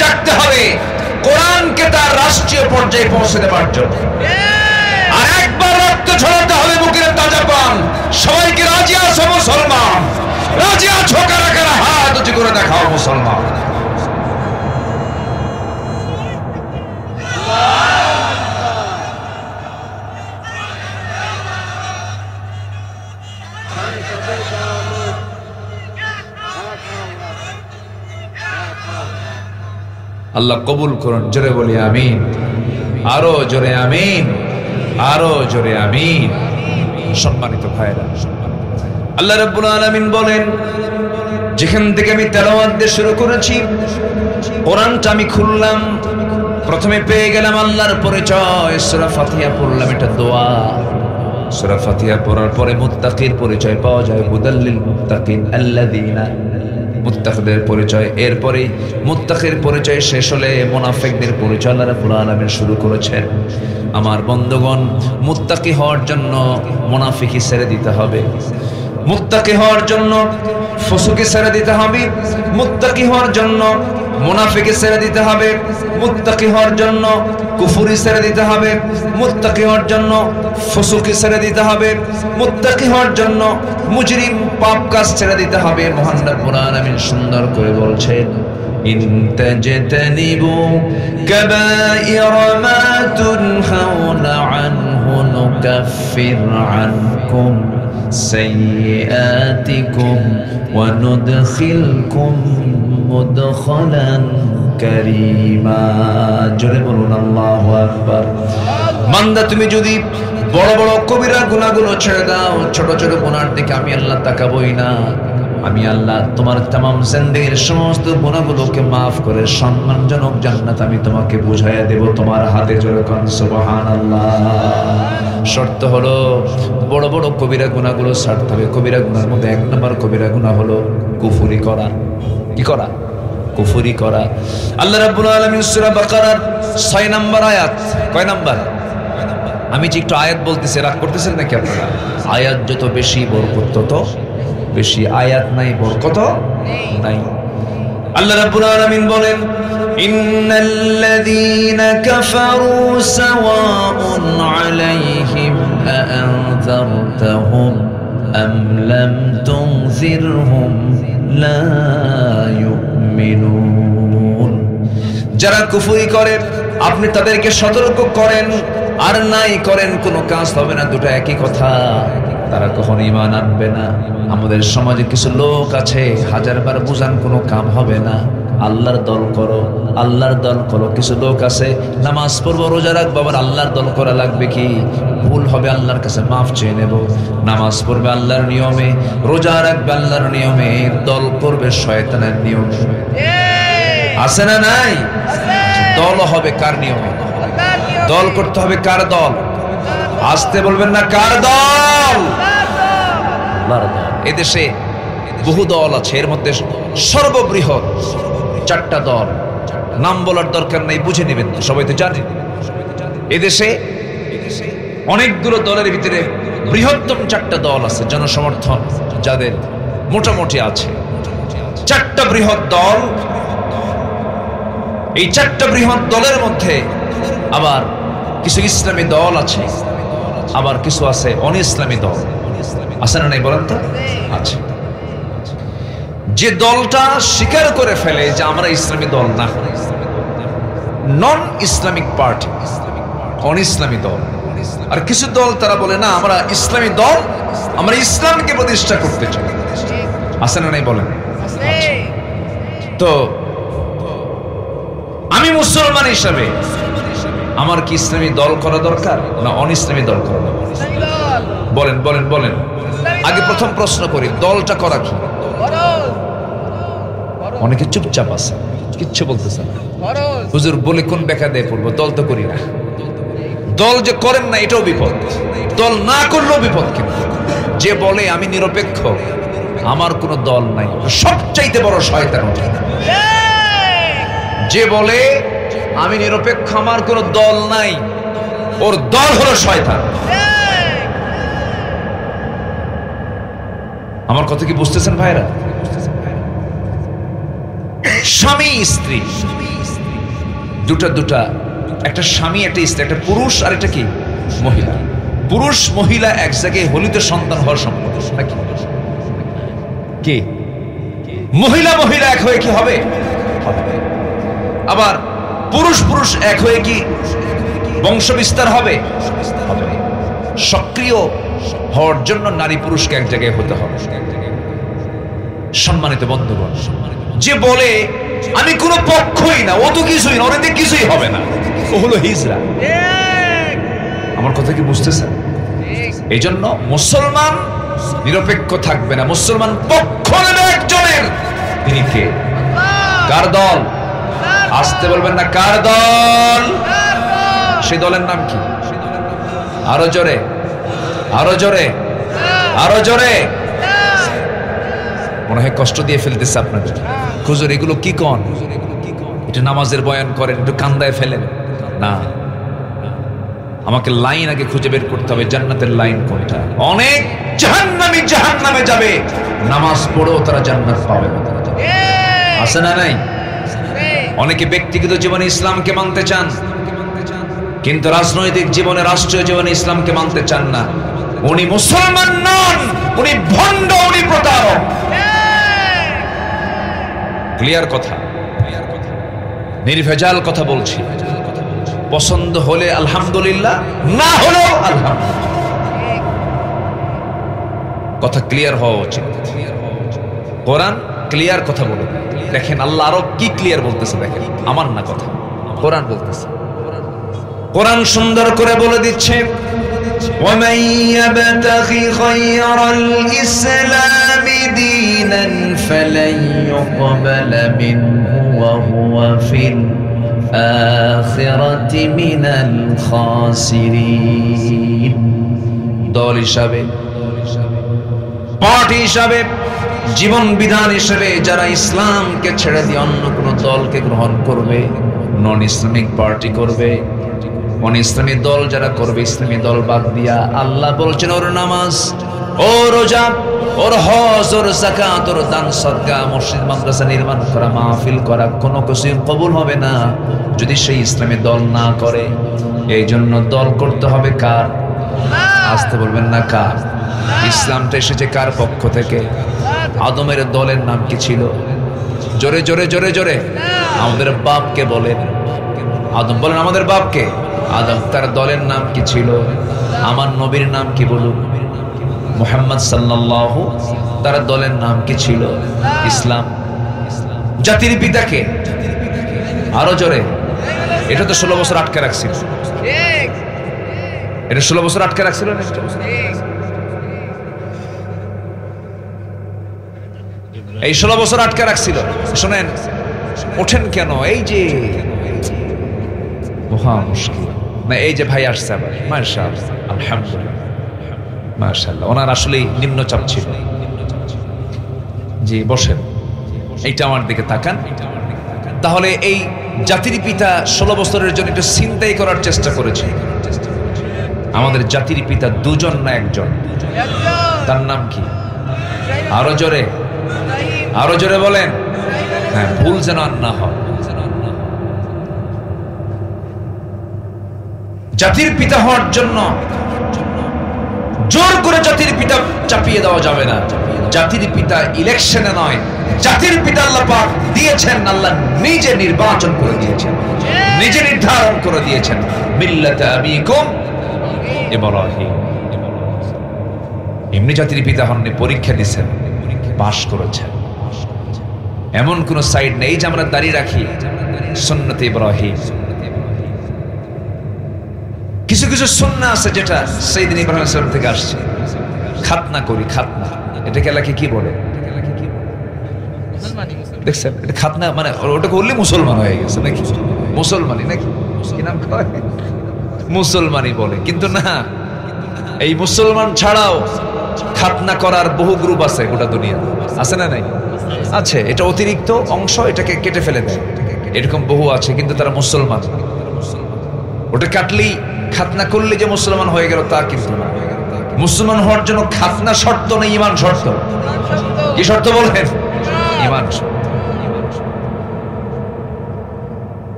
জাগতে হবে কোরআনকে তার রাষ্ট্রীয় পর্যায়ে পৌঁছে দেওয়ার জন্য। আর একবার রক্ত ছড়াতে হবে বুকের তাজা পান। সবাইকে রাজি আছো মুসলমান? রাজি আছো? কারা কারা হাত উঁচু করে দেখাও মুসলমান। আল্লাহ কবুল করুন। জোরে বলি আমিন, আরো জোরে আমিন, আরো জোরে আমিন। সম্মানিত ভাইরা, আল্লাহ রাব্বুল আলামিন বলেন, যেখান থেকে আমি তেলাওয়াত দিয়ে শুরু করেছি, কোরআনটা আমি খুললাম, প্রথমে পেয়ে গেলাম আল্লাহর পরিচয়। সূরা ফাতিহা পড়লাম, এটা দোয়া। সূরা ফাতিহা পড়ার পরে মুত্তাকির পরিচয় পাওয়া যায়, হুদাল্লিল মুত্তাকিন আল্লাযীনা, মুত্তাকিদের পরিচয়। এরপরে মুত্তাকির পরিচয় শেষ হলে মুনাফিকদের পরিচয় আল্লাহ রাব্বুল আলামিন শুরু করেছেন। আমার বন্ধুগণ, মুত্তাকি হওয়ার জন্য মুনাফিকি ছেড়ে দিতে হবে, মুত্তাকি হওয়ার জন্য ফুসুকি ছেড়ে দিতে হবে, মুত্তাকি হওয়ার জন্য মুনাফিকি ছেড়ে দিতে হবে, মুত্তাকি হওয়ার জন্য কুফরি ছেড়ে দিতে হবে, মুত্তাকি হওয়ার জন্য ফুসুকি ছেড়ে দিতে হবে, মুত্তাকি হওয়ার জন্য মুজরিম পাপ কাজ ছেড়ে দিতে হবে। মহান রব্বুল আলামিন সুন্দর করে বলছেন, ইন তাজতানিবু কাবাইরা মা তুনহাউনা আনহু নুকাফির আনকুম সাইয়্যাতিকুম ওয়া নুদখিলকুম মুদখালান কারীমা। জোরে বলুন আল্লাহু আকবার। বান্দা, তুমি যদি বড় বড় কবিরা গুনাহগুলো ছেড়ে দাও, ছোট ছোট গুনার দিকে আমি আল্লাহ তাকাবই না। আমি আল্লাহ তোমার তামাম জিন্দেগীর সমস্ত গুনাহগুলোকে মাফ করে সম্মানজনক জান্নাত আমি তোমাকে বুঝাইয়া দেব তোমার হাতে। জোরে কোন সুবহানাল্লাহ। শর্ত হলো বড় বড় কবিরা গুনাহগুলো ছাড়তে হবে। কবিরা গুনার মধ্যে এক নম্বর কবিরা গুনাহ হলো কুফরি করা। কি করা? কুফরি করা। আল্লাহ রাব্বুল আলামিন সূরা বাকারার 6 নম্বর আয়াত, কয় নম্বর? আমি যে একটু আয়াত বলতেছি, রাগ করতেছেন নাকি আপনারা? আয়াত যত বেশি বরকত তত বেশি, আয়াত নাই বরকত নাই। আল্লাহ রাব্বুল আলামিন বলেন, ইন্নাল্লাযীনা কাফারু সাওয়াউন আলাইহিম আআনযারতাহুম আম লাম তুনযিরহুম লা ইউমিনুন। যারা কুফরি করে আপনি তাদেরকে সতর্ক করেন আর নাই করেন, কোনো কাজ হবে না, দুটো একই কথা। তারা কখনো ঈমান আনবে না। আমাদের সমাজে কিছু লোক আছে, হাজারবার বুঝান কোনো কাম হবে না। আল্লাহর দল করো, আল্লাহর দল করো। কিছু লোক আছে, নামাজ পড়বো, রোজা রাখবো, আবার আল্লাহর দল করা লাগবে কি? ভুল হবে, আল্লাহর কাছে মাফ চেয়ে নেব। নামাজ পড়বে আল্লাহর নিয়মে, রোজা রাখবে আল্লাহর নিয়মে, দল করবে শয়তানের নিয়মে। আছে না নাই? দল হবে কার নিয়মে? দল করতে হবে কার দল? আসতে বলবেন না, কার দল? আল্লাহর দল। এদেশে বহু দল আছে, এর মধ্যে সর্ববৃহৎ 4টা দল। নাম বলার দরকার নাই, বুঝে নেবেন, সবাই তো জানেন। এদেশে অনেকগুলো দলের ভিতরে বৃহত্তম 4টা দল আছে, জনসমর্থন যাদের মোটামুটি আছে। 4টা বৃহৎ দল। এই 4টা বৃহৎ দলের মধ্যে আবার কিছু ইসলামী দল আছে, আবার কিছু আছে অন ইসলামী দল। আছে না নাই বলেন তো? আছে। যে দলটা স্বীকার করে ফেলে যে আমরা ইসলামী দল না, নন ইসলামিক পার্টি, অন ইসলামী দল। আর কিছু দল তারা বলে না, আমরা ইসলামী দল, আমরা ইসলামকে প্রতিষ্ঠা করতে চাই। আছে না নাই বলেন? তো আমি মুসলমান হিসাবে আমার কি ইসলামী দল করা দরকার না অন ইসলামী দল করা? বলেন বলেন বলেন। আগে প্রথম প্রশ্ন করি, দলটা করা কি? অনেকে চুপচাপ আছে, কিচ্ছু বলতেছে না। হুজুর বলে কোন ব্যাখ্যা দিয়ে পড়বো? দল তো করি না। দল যে করেন না এটাও বিপদ, দল না করলেও বিপদ। কিন্তু যে বলে আমি নিরপেক্ষ, আমার কোনো দল নাই, সবচাইতে বড় শয়তান। যে বলে আমি নিরপেক্ষ, আমার কোনো দল নাই, ওর দল হলো শয়তান। আমার কথা কি বুঝতেছেন ভাইরা? স্বামী স্ত্রী দুটা, একটা স্বামী একটা স্ত্রী, একটা পুরুষ আর একটা কি মহিলা। পুরুষ মহিলা এক জায়গায় হলিত সন্তান হওয়ার সম্ভব নাকি? কি মহিলা মহিলা এক হয়ে কি হবে? আবার পুরুষ পুরুষ এক হয়ে কি বংশ বিস্তার হবে? সক্রিয় হওয়ার জন্য নারী পুরুষকে এক জায়গায় হতে হবে। সম্মানিত বন্ধুগণ, যে বলে আমি কোনো পক্ষই না, ও তো কিছুই না, ওর এতে কিছুই হবে না, ও হলো হিজড়া। আমার কথা কি বুঝতেছেন? এই জন্য মুসলমান নিরপেক্ষ থাকবে না, মুসলমান পক্ষ নেবে একজনের। তিনি কে? কার দল? আসতে বলবেন না, কার দল? সেই দলের নাম কি? আরো জোরে, আরো জোরে, আরো জোরে। মনে হয় কষ্ট দিয়ে ফেলতেছে আপনাদের। হুজুর এগুলো কি কন? এটা নামাজের বয়ান করেন, একটু কান্দায় ফেলেন না। আমাকে লাইন আগে খুঁজে বের করতে হবে, জান্নাতের লাইন কোনটা। অনেক জাহান্নামী জাহান্নামে যাবে, নামাজ পড়েও তারা জান্নাত পাবে না। আছে না নাই? অনেকে ব্যক্তিগত জীবনে ইসলামকে মানতে চান, কিন্তু রাজনৈতিক জীবনে, রাষ্ট্রীয় জীবনে ইসলামকে মানতে চান না। উনি মুসলমান নন, উনি ভণ্ড, উনি প্রতারক। ক্লিয়ার কথা, নির্ভেজাল কথা বলছি। পছন্দ হলে আলহামদুলিল্লাহ, না হলেও আলহামদুলিল্লাহ। কথা ক্লিয়ার হওয়া উচিত। কোরআন ক্লিয়ার কথা বলে। দেখেন আল্লাহ আরো কি ক্লিয়ার বলতেছে, দেখেন আমার না কথা, কোরআন বলতেছে। কোরআন সুন্দর করে বলে দিচ্ছে, وَمَن يَبْتَغِ غَيْرَ الْإِسْلَامِ دِينًا فَلَن يُقْبَلَ مِنْهُ وَهُوَ فِي الْآخِرَةِ مِنَ الْخَاسِرِينَ। দল হিসাবে, পার্টি হিসাবে, জীবন বিধান হিসেবে যারা ইসলামকে ছেড়ে দিয়ে অন্য কোন দলকে গ্রহণ করবে, নন ইসলামিক পার্টি করবে, অন ইসলামী দল যারা করবে, ইসলামী দল বাদ দিয়া, আল্লাহ বলছেন ওর নামাজ, ও রোজা, ওর হজ, ওর যাকাত, ওর দান সদকা, মসজিদ মাদ্রাসা নির্মাণ করা, মাহফিল করা, কোনো কিছুই কবুল হবে না যদি সেই ইসলামী দল না করে। এই জন্য দল করতে হবে কার? আসতে বলবেন না, কার? ইসলামটা এসেছে কার পক্ষ থেকে? আদমের দলের নাম কি ছিল? জোরে জোরে জোরে জোরে আমাদের বাপকে বলেন। আদম বলেন আমাদের বাপকে। আদম, তার দলের নাম কি ছিল? আমার নবীর নাম কি বলুন? মুহাম্মদ সাল্লাল্লাহু, তার দলের নাম কি ছিল? ইসলাম। জাতির পিতাকে আরো জোরে। এটা তো 16 বছর আটকে রাখছিল, এটা 16 বছর আটকে রাখছিল না? এই 16 বছর আটকে রাখছিল। শোনেন, ওঠেন কেন? এই যে মহা মুশকিল না, এই যে ভাই আসছে আবার, মাশাআল্লাহ, আলহামদুলিল্লাহ, মাশাআল্লাহ। ওনার আসলে নিম্নচাপ ছিল। জি বসেন, এইটা আমার দিকে তাকান। তাহলে এই জাতির পিতা 16 বছরের জন্য একটু চিন্তাই করার চেষ্টা করেছে। আমাদের জাতির পিতা দুজন না একজন? তার নাম কি? আরো জোরে, আরো জোরে বলেন। হ্যাঁ, ভুল যেন আর না হয়। জাতির পিতা হওয়ার জন্য জোর করে জাতির পিতা চাপিয়ে দেওয়া যাবে না। জাতির পিতা ইলেকশনে নয়, জাতির পিতা আল্লাহ পাক দিয়েছেন, আল্লাহ নিজে নির্বাচন করে দিয়েছেন, নিজে নির্ধারণ করে দিয়েছেন, মিল্লাতে আবিকুম ইব্রাহিম। এমনি জাতির পিতা হননি, পরীক্ষা দিয়েছেন, পাশ করেছেন। এমন কোন সাইড নেই যে আমরা দাঁড়িয়ে রাখি সুন্নতে ইব্রাহিম। কিছু কিছু সুন্নাহ আছে যেটা সাইয়েদনা ইব্রাহিম আলাইহিস সালাম থেকে আসছে। খাতনা করি, খাতনা, এটাকে এলাকায় কি বলে? দেখছেন, এটা খাতনা মানে ওটা করলে মুসলমান হয়ে গেছে নাকি? মুসলমানই নাকি? কি নাম কয়? মুসলমানই বলে। কিন্তু না, এই মুসলমান ছাড়াও খাতনা করার বহু গ্রুপ আছে গোটা দুনিয়া, আছে না নাই? আছে। এটা অতিরিক্ত অংশ, এটাকে কেটে ফেলে দেয়, এরকম বহু আছে, কিন্তু তারা মুসলমান। ওটা কাটলেই, খাতনা করলে যে মুসলমান হয়ে গেল তা কিন্তু না। মুসলমান হওয়ার জন্য খাতনা শর্ত না, ঈমান শর্ত। কি শর্ত বলেন? ঈমান শর্ত।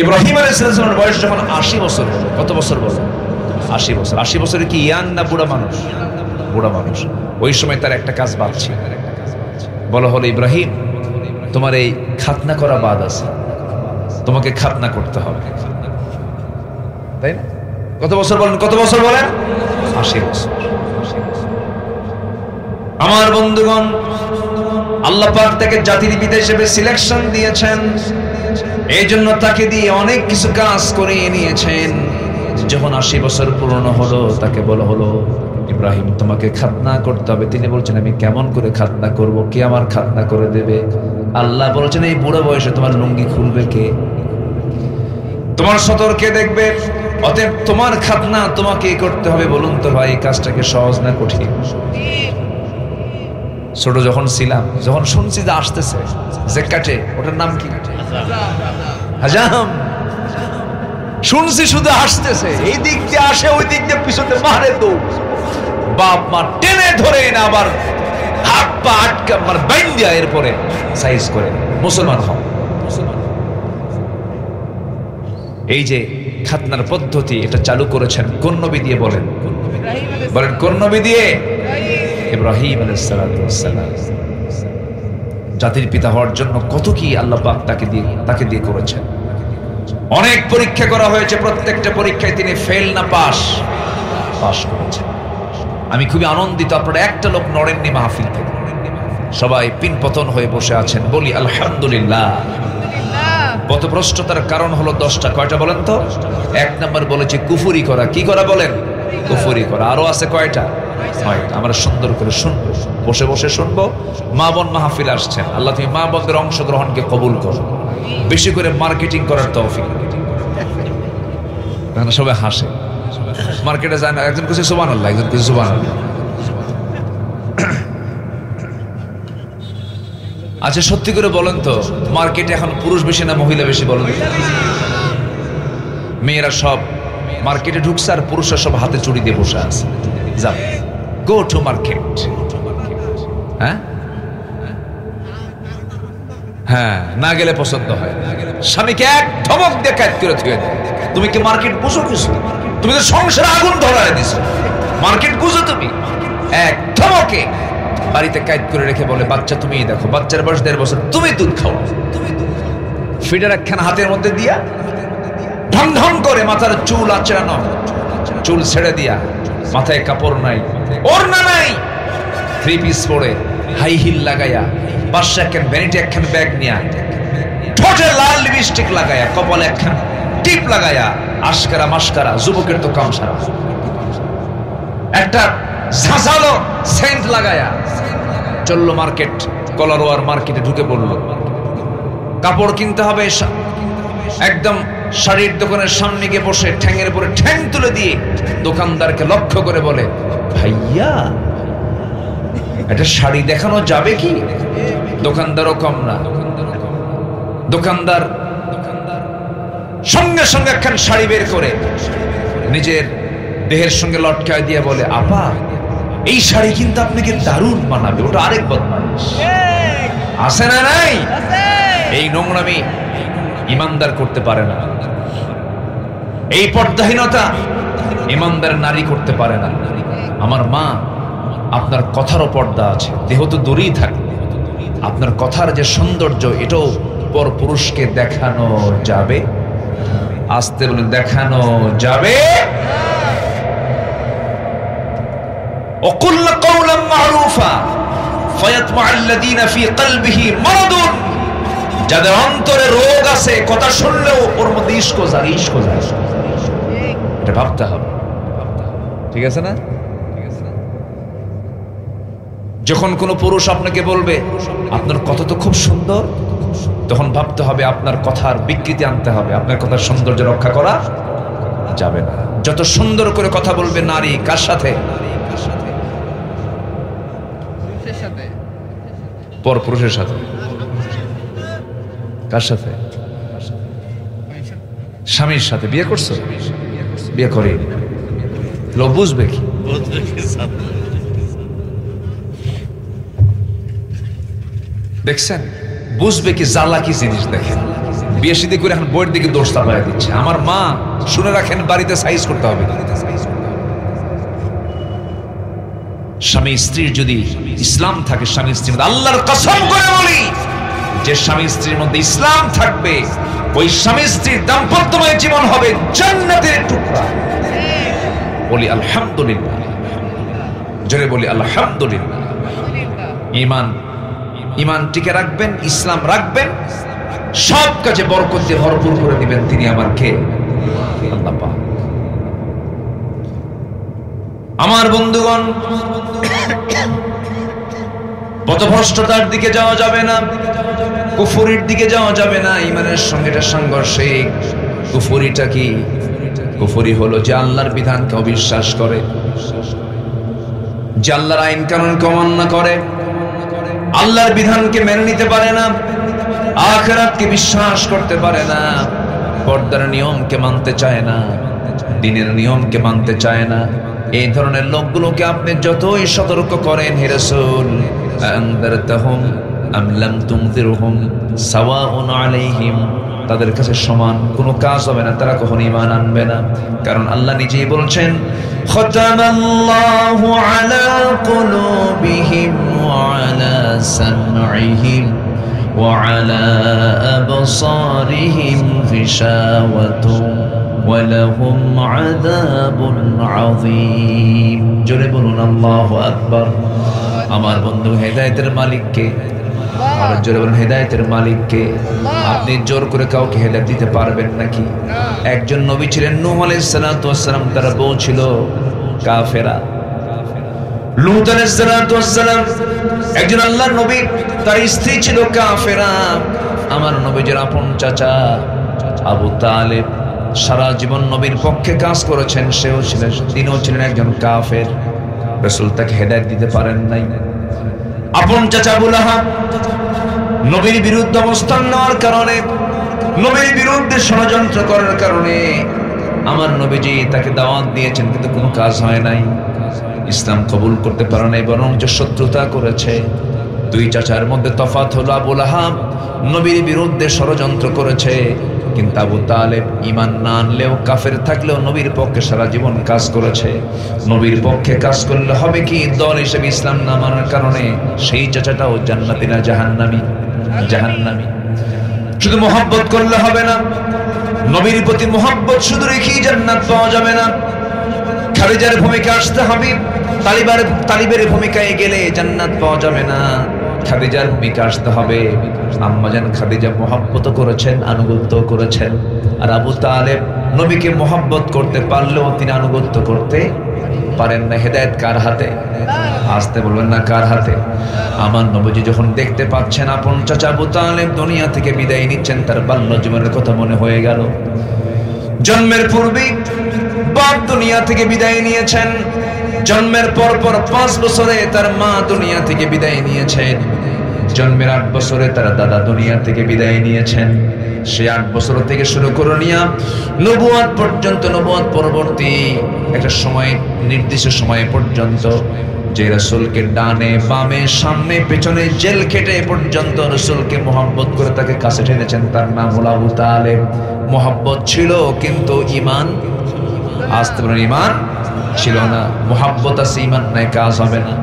ইব্রাহিম আলাইহিস সালামের বয়স যখন 80 বছর, কত বছর বলো? 80 বছর। 80 বছরে কি ইয়াং না বুড়া মানুষ? বুড়া মানুষ। ওই সময় তার একটা কাজ বাকি, বলা হলো ইব্রাহিম তোমার এই খাতনা করা বাদ আছে, তোমাকে খাতনা করতে হবে, তাই না? কত বছর বলেন? কত বছর বলেন? 80 বছর। আমার বন্ধুগণ, আল্লাহ পাক তাকে জাতির পিতা হিসেবে সিলেকশন দিয়েছেন, এই জন্য তাকে দিয়ে অনেক কিছু কাজ করিয়ে নিয়েছেন। যখন 80 বছর পূর্ণ হলো, তাকে বলা হলো ইব্রাহিম তোমাকে খাতনা করতে হবে। তিনি বলছেন আমি কেমন করে খাতনা করব? কে আমার খাতনা করে দেবে? আল্লাহ বলছেন এই বুড়ো বয়সে তোমার লুঙ্গি খুলবে কে? তোমার সতর কে দেখবে? অতএব তোমার খাতনা তোমাকে করতে হবে। বলুন তো ভাই, এই কাজটাকে সহজ না কঠিন? ছোট যখন ছিলাম, যখন শুনছি যে আসতেছে জেকাটে, ওটার নাম কি? হাজাম। শুনছি শুধু আসতেছে, এই দিক দিয়ে আসে, ওই দিক দিয়ে পিছনে মারে তো বাপ মা টেনে ধরে না, আবার হাত পা আটকা মানে বাইন দিয়া এরপরে সাইজ করে মুসলমান হও। এই যে খাতনার পদ্ধতি, এটা চালু করেছেন কোন নবী দিয়ে? বলেন বলেন কোন নবী দিয়ে? ইব্রাহিম আলাইহিস সালাম। জাতির পিতা হওয়ার জন্য কত কি আল্লাহ পাক তাকে দিয়ে করেছেন। অনেক পরীক্ষা করা হয়েছে, প্রত্যেকটা পরীক্ষায় তিনি ফেল না পাস করেছেন। আমি খুবই আনন্দিত, আপনারা একটা লোক নড়েননি মাহফিল থেকে, সবাই পিনপতন হয়ে বসে আছেন। বলি আলহামদুলিল্লাহ। পথভ্রষ্টতার কারণ হলো 10টা। কয়টা বলেন তো? 1 নম্বর বলেছে কুফরি করা। কি করা বলেন? কুফরি করা। আরো আছে কয়টা? 6টা। আমরা সুন্দর করে শুনবো, বসে বসে শুনবো। মা বোন মাহফিল আসছেন, আল্লাহ তুমি মা বোনদের অংশগ্রহণকে কবুল করো, বেশি করে মার্কেটিং করার তৌফিক। সবাই হাসে, মার্কেটে যায় না, একজন কিছু সুবহানাল্লাহ, একজন কিছু সুবহানাল্লাহ। আচ্ছা সত্যি করে বলেন তো, মার্কেটে এখন পুরুষ বেশি না মহিলা বেশি? বলেন। মেয়েরা সব মার্কেটে ঢুকছে আর পুরুষরা সব হাতে চুড়ি দিয়ে বসে আছে। যাও, গো টু মার্কেট। হ্যাঁ হ্যাঁ, না গেলে পছন্দ হয়। স্বামীকে এক ধমক দিয়ে কাজ করে থুয়ে দেয়। তুমি কি মার্কেট বুঝো কিছু? তুমি তো সংসারে আগুন ধরায় দিছো, মার্কেট বুঝো তুমি? এক ধমকে বাড়িতে কাজ করে রেখে বলে বাচ্চা তুমি দেখো, বাচ্চার বয়স 1.5 বছর, তুমি দুধ খাও। ফিডার একখানা হাতের মধ্যে দিয়া ঢং ঢং করে মাথার চুল আঁচড়ানো, চুল ছেড়ে দিয়া, মাথায় কাপড় নাই, ওড়না নাই, 3 পিস পরে, হাই হিল লাগাইয়া, পাশে একখান ভ্যানিটি একখান ব্যাগ নিয়া, ঠোঁটে লাল লিপস্টিক লাগাইয়া, কপালে একখান টিপ লাগাইয়া, আশকারা মাস্কারা, যুবকের তো কাম সারা, একটা ঝাঁঝালো সেন্ট লাগায়া চললো মার্কেট। কলারোয়ার মার্কেটে ঢুকে পড়লো। কাপড় কিনতে হবে, একদম শাড়ির দোকানের সামনে গিয়ে বসে ঠ্যাঙের উপরে ঠ্যাং তুলে দিয়ে দোকানদারকে লক্ষ্য করে বলে ভাইয়া এটা শাড়ি দেখানো যাবে কি? দোকানদারও কম না, দোকানদার সঙ্গে সঙ্গে একখান শাড়ি বের করে নিজের দেহের সঙ্গে লটকায় দিয়ে বলে আপা এই শাড়ি কিন্তু আপনাকে দারুণ মানাবে। ওটা আরেক বদমাইশ আছে না নাই? এই নোংরামি ইমানদার করতে পারে না, এই পর্দাহীনতা ইমানদার নারী করতে পারে না। আমার মা, আপনার কথারও পর্দা আছে, দেহ তো দূরেই থাকে, আপনার কথার যে সৌন্দর্য এটাও পর পুরুষকে দেখানো যাবে। আস্তে বলে দেখানো যাবে। وقل قولا معروفا فيطمع الذين في قلبه مرض। যাদের অন্তরে রোগ আছে, কথা শুনলেও ওর মধ্যে ইশক জাগে, এটা ভাবতে হবে। ঠিক আছে না? যখন কোনো পুরুষ আপনাকে বলবে আপনার কথা তো খুব সুন্দর, তখন ভাবতে হবে আপনার কথার বিকৃতি আনতে হবে, আপনার কথার সৌন্দর্য রক্ষা করা যাবে না। যত সুন্দর করে কথা বলবে নারী, কার সাথে? পর পুরুষের সাথে। কার সাথে? স্বামীর সাথে। বিয়ে করছো? বিয়ে করে লোক বুঝবে কি? দেখছেন, বুঝবে কি জ্বালা কি জিনিস? দেখেন, বিয়ে শাদী করে এখন বইয়ের দিকে দোষ চাপায় দিচ্ছে। আমার মা শুনে রাখেন, বাড়িতে সাইজ করতে হবে। স্বামী স্ত্রীর যদি ইসলাম থাকে, স্বামী স্ত্রীর মধ্যে, আল্লাহর কসম করে বলি, যে স্বামী স্ত্রীর মধ্যে ইসলাম থাকবে, ওই স্বামী স্ত্রীর দাম্পত্যময় জীবন হবে জান্নাতের টুকরা। বলি আলহামদুলিল্লাহ, জোরে বলি আলহামদুলিল্লাহ। ঈমান টিকে রাখবেন, ইসলাম রাখবেন, সব কাজে বরকত দিয়ে ভরপুর করে দিবেন। তিনি আমার কে? আল্লাহ পাক। আমার বন্ধুগণ, পথভ্রষ্টতার দিকে যাওয়া যাবে না, কুফরির দিকে যাওয়া যাবে না। ঈমানের সঙ্গে এটা সাংঘর্ষিক। কুফরিটা কি? কুফরি হলো যে আল্লাহর বিধানকে অবিশ্বাস করে, যে আল্লাহর আইন কানুনকে অমান্য করে, আল্লাহর বিধানকে মেনে নিতে পারে না, আখিরাতকে বিশ্বাস করতে পারে না, পর্দার নিয়মকে মানতে চায় না, দ্বীনের নিয়মকে মানতে চায় না। এই ধরনের লোকগুলোকে আপনি যতই সতর্ক করেন, হে রাসূল, আনযারতাহুম আম লাম তুনযিরহুম সাওয়াউন আলাইহিম, তাদের কাছে সমান কোনো কাজ হবে না, তারা কখনো ঈমান আনবে না। কারণ আল্লাহ নিজেই বলছেন, খাতামাল্লাহু আলা কুলুবিহিম ওয়া আলা সামঈহিম ওয়া আলা আবসারিহিম গিশাওয়াতুন ওয়া লাহুম আযাবুন আযীম। জোরে বলুন আল্লাহু আকবার। আমার বন্ধু, হেদায়েতের মালিক কে? আর জোরে বলুন, হেদায়েতের মালিক কে? আপনি জোর করে কাউকে হেদায়েত দিতে পারবেন নাকি? একজন নবী ছিলেন, নূহ আলাইহিস সালাতু ওয়াস সালাম, তার বউ ছিল কাফেরা। লূত আলাইহিস সালাতু ওয়াস সালাম একজন আল্লাহর নবী, তার স্ত্রী ছিল কাফেরা। আমার নবীর আপন চাচা আবু তালেব সারা জীবন নবীর পক্ষে কাজ করেছেন, তিনিও ছিলেন একজন কাফের। রাসূল তাকে হেদায়েত দিতে পারেন নাই। আপন চাচা আবু লাহাব নবীর বিরুদ্ধে অবস্থান নেওয়ার কারণে, নবীর বিরুদ্ধে ষড়যন্ত্র করার কারণে আমার নবীজি তাকে দাওয়াত দিয়েছেন, কিন্তু কোনো কাজ হয় নাই। ইসলাম কবুল করতে পারে নাই, বরং যে শত্রুতা করেছে। দুই চাচার মধ্যে তফাৎ হলো, আবু লাহাব নবীর বিরুদ্ধে ষড়যন্ত্র করেছে, কিন্তু আবু তালেব ঈমান না আনলেও, কাফের থাকলেও নবীর পক্ষে সারা জীবন কাজ করেছে। নবীর পক্ষে কাজ করলে হবে কি, দল হিসেবে ইসলাম না মানার কারণে সেই চাচাটাও জান্নাতি না জাহান্নামী? জাহান্নামী। শুধু মোহাব্বত করলে হবে না, নবীর প্রতি মোহাব্বত শুধু রেখেই জান্নাত পাওয়া যাবে না। খাদিজার ভূমিকা আসতে হবে, তালিবের ভূমিকায় গেলে জান্নাত পাওয়া যাবে না। খাদিজার ভূমিকা আসতে হবে। আম্মাজান খাদিজা মোহাব্বত করেছেন, আনুগত্য করেছেন। আর আবু তালেব নবীকে মোহাব্বত করতে পারলেও তিনি আনুগত্য করতে পারেন না। হেদায়েত কার হাতে? আসতে বলবেন না, কার হাতে? আমার নবীজি যখন দেখতে পাচ্ছেন আপন চাচা আবু তালেব দুনিয়া থেকে বিদায় নিচ্ছেন, তার বাল্য জীবনের কথা মনে হয়ে গেল। জন্মের পূর্বেই বাপ দুনিয়া থেকে বিদায় নিয়েছেন, জন্মের পর 5 বছরে তার মা দুনিয়া থেকে বিদায় নিয়েছেন, জন্মের 8 বছরে তার দাদা দুনিয়া থেকে বিদায় নিয়েছেন। সে 8 বছর থেকে শুরু করে নিয়ে নবুয়ত পর্যন্ত, নবুয়ত পরবর্তী একটা সময়, নির্দিষ্ট সময় পর্যন্ত, যে রাসূলকে ডানে বামে সামনে পেছনে জেল খেটে পর্যন্ত রাসূলকে মোহাব্বত করে তাকে কাছে টেনেছেন, তার নাম হলো আবু তালেব। মোহাব্বত ছিল, কিন্তু ঈমান, আসতে বলেন, ঈমান ছিল না। মোহাব্বত আছে, ঈমান নাই, কাজ হবে না।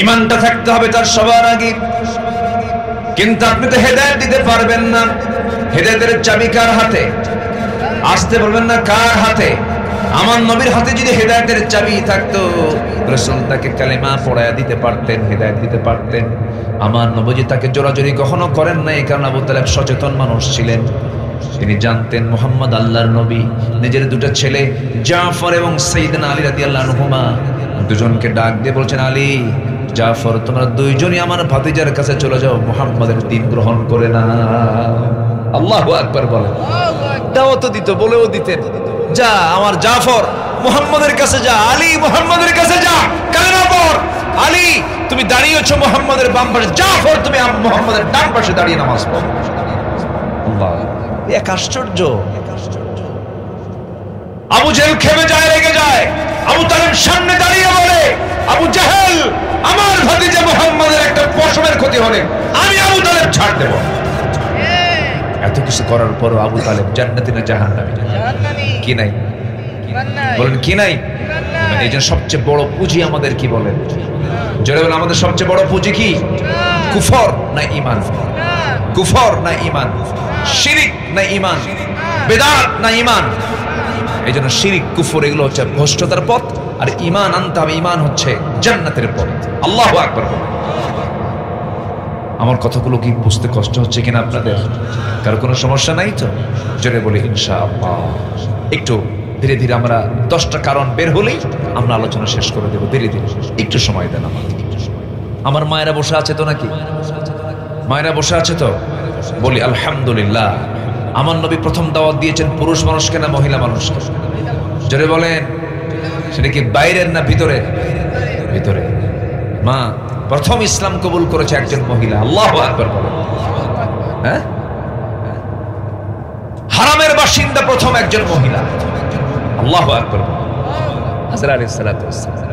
ঈমানটা থাকতে হবে তার সবার আগে। কিন্তু আপনি তো হেদায়েত দিতে পারবেন না। হেদায়েতের চাবি কার হাতে? আসতে বলবেন না, কার হাতে? আমার নবীর হাতে যদি হেদায়েতের চাবি থাকতো, রাসূল তাকে কালেমা পড়ায়া দিতে পারতেন, হেদায়েত দিতে পারতেন। আমার নবীজি তাকে জোরাজুরি কখনো করেন নাই, কারণ আবু তালেব সচেতন মানুষ ছিলেন। তিনি জানতেন মুহাম্মদ আল্লাহর নবী। নিজের দুটো ছেলে জাফর এবং সাইয়েদনা আলী রাদিয়াল্লাহু আনহুমা দুজনকে ডাক দিয়ে বলছেন, আলী, জাফর, তোমরা দুইজনই আমার ভাতিজার কাছে চলে যাও, মুহাম্মাদের দ্বীন গ্রহণ করে না। আল্লাহু আকবার বলেন। দাওয়াত দিত, বলেও দিতেন, যা আমার জাফর মুহাম্মাদের কাছে যা, আলী মুহাম্মাদের কাছে যা, কালেমা পড়। আলী, তুমি দাঁড়িয়েছো মুহাম্মাদের বাম পাশে, জাফর তুমি মুহাম্মাদের ডান পাশে দাঁড়িয়ে নামাজ পড়ো। আল্লাহ, এক আশ্চর্য। আবু জেহেল খেপে যায়, রেগে যায়। আবু তালেব সামনে দাঁড়িয়ে বলে, আবু জাহেল, আমার ভাতিজা মুহাম্মাদের একটা পশমের ক্ষতি হলে আমি আবু তালেব ছাড় দেব। কিছু করার পরও আবু তালেব জান্নাতি না জাহান্নামী? কি নাই? বলেন কি নাই? এই জন্য সবচেয়ে বড় পুঁজি আমাদের কি বলেন? জোরে বলেন, আমাদের সবচেয়ে বড় পুঁজি কি? কুফর না ঈমান? কুফর না ঈমান? শিরিক না ঈমান? বিদআত না ঈমান? এই জন্য শিরিক কুফর এগুলো হচ্ছে ভ্রষ্টতার পথ, আর ঈমান আনতে হবে, ঈমান হচ্ছে জান্নাতের পথ। আল্লাহু আকবার। আমার কথাগুলো কি বুঝতে কষ্ট হচ্ছে কিনা আপনাদের? কারো কোনো সমস্যা নাই তো? জোরে বলি ইনশাআল্লাহ। একটু ধীরে ধীরে আমরা 10টা কারণ বের হলেই আমরা আলোচনা শেষ করে দেবো। ধীরে ধীরে একটু সময় দেন আমাকে। আমার মায়েরা বসে আছে তো নাকি? মায়েরা বসে আছে তো? বলি আলহামদুলিল্লাহ। আমার নবী প্রথম দাওয়াত দিয়েছেন পুরুষ মানুষকে না মহিলা মানুষকে? জোরে বলেন। সেটা কি বাইরের না ভিতরের? ভিতরে। মা প্রথম ইসলাম কবুল করেছে একজন মহিলা। আল্লাহু আকবার বলেন। হ্যাঁ, হারামের বাসিন্দা প্রথম একজন মহিলা। আল্লাহু আকবার। হাজরা আলাইহিস সালাতু ওয়াস সালাম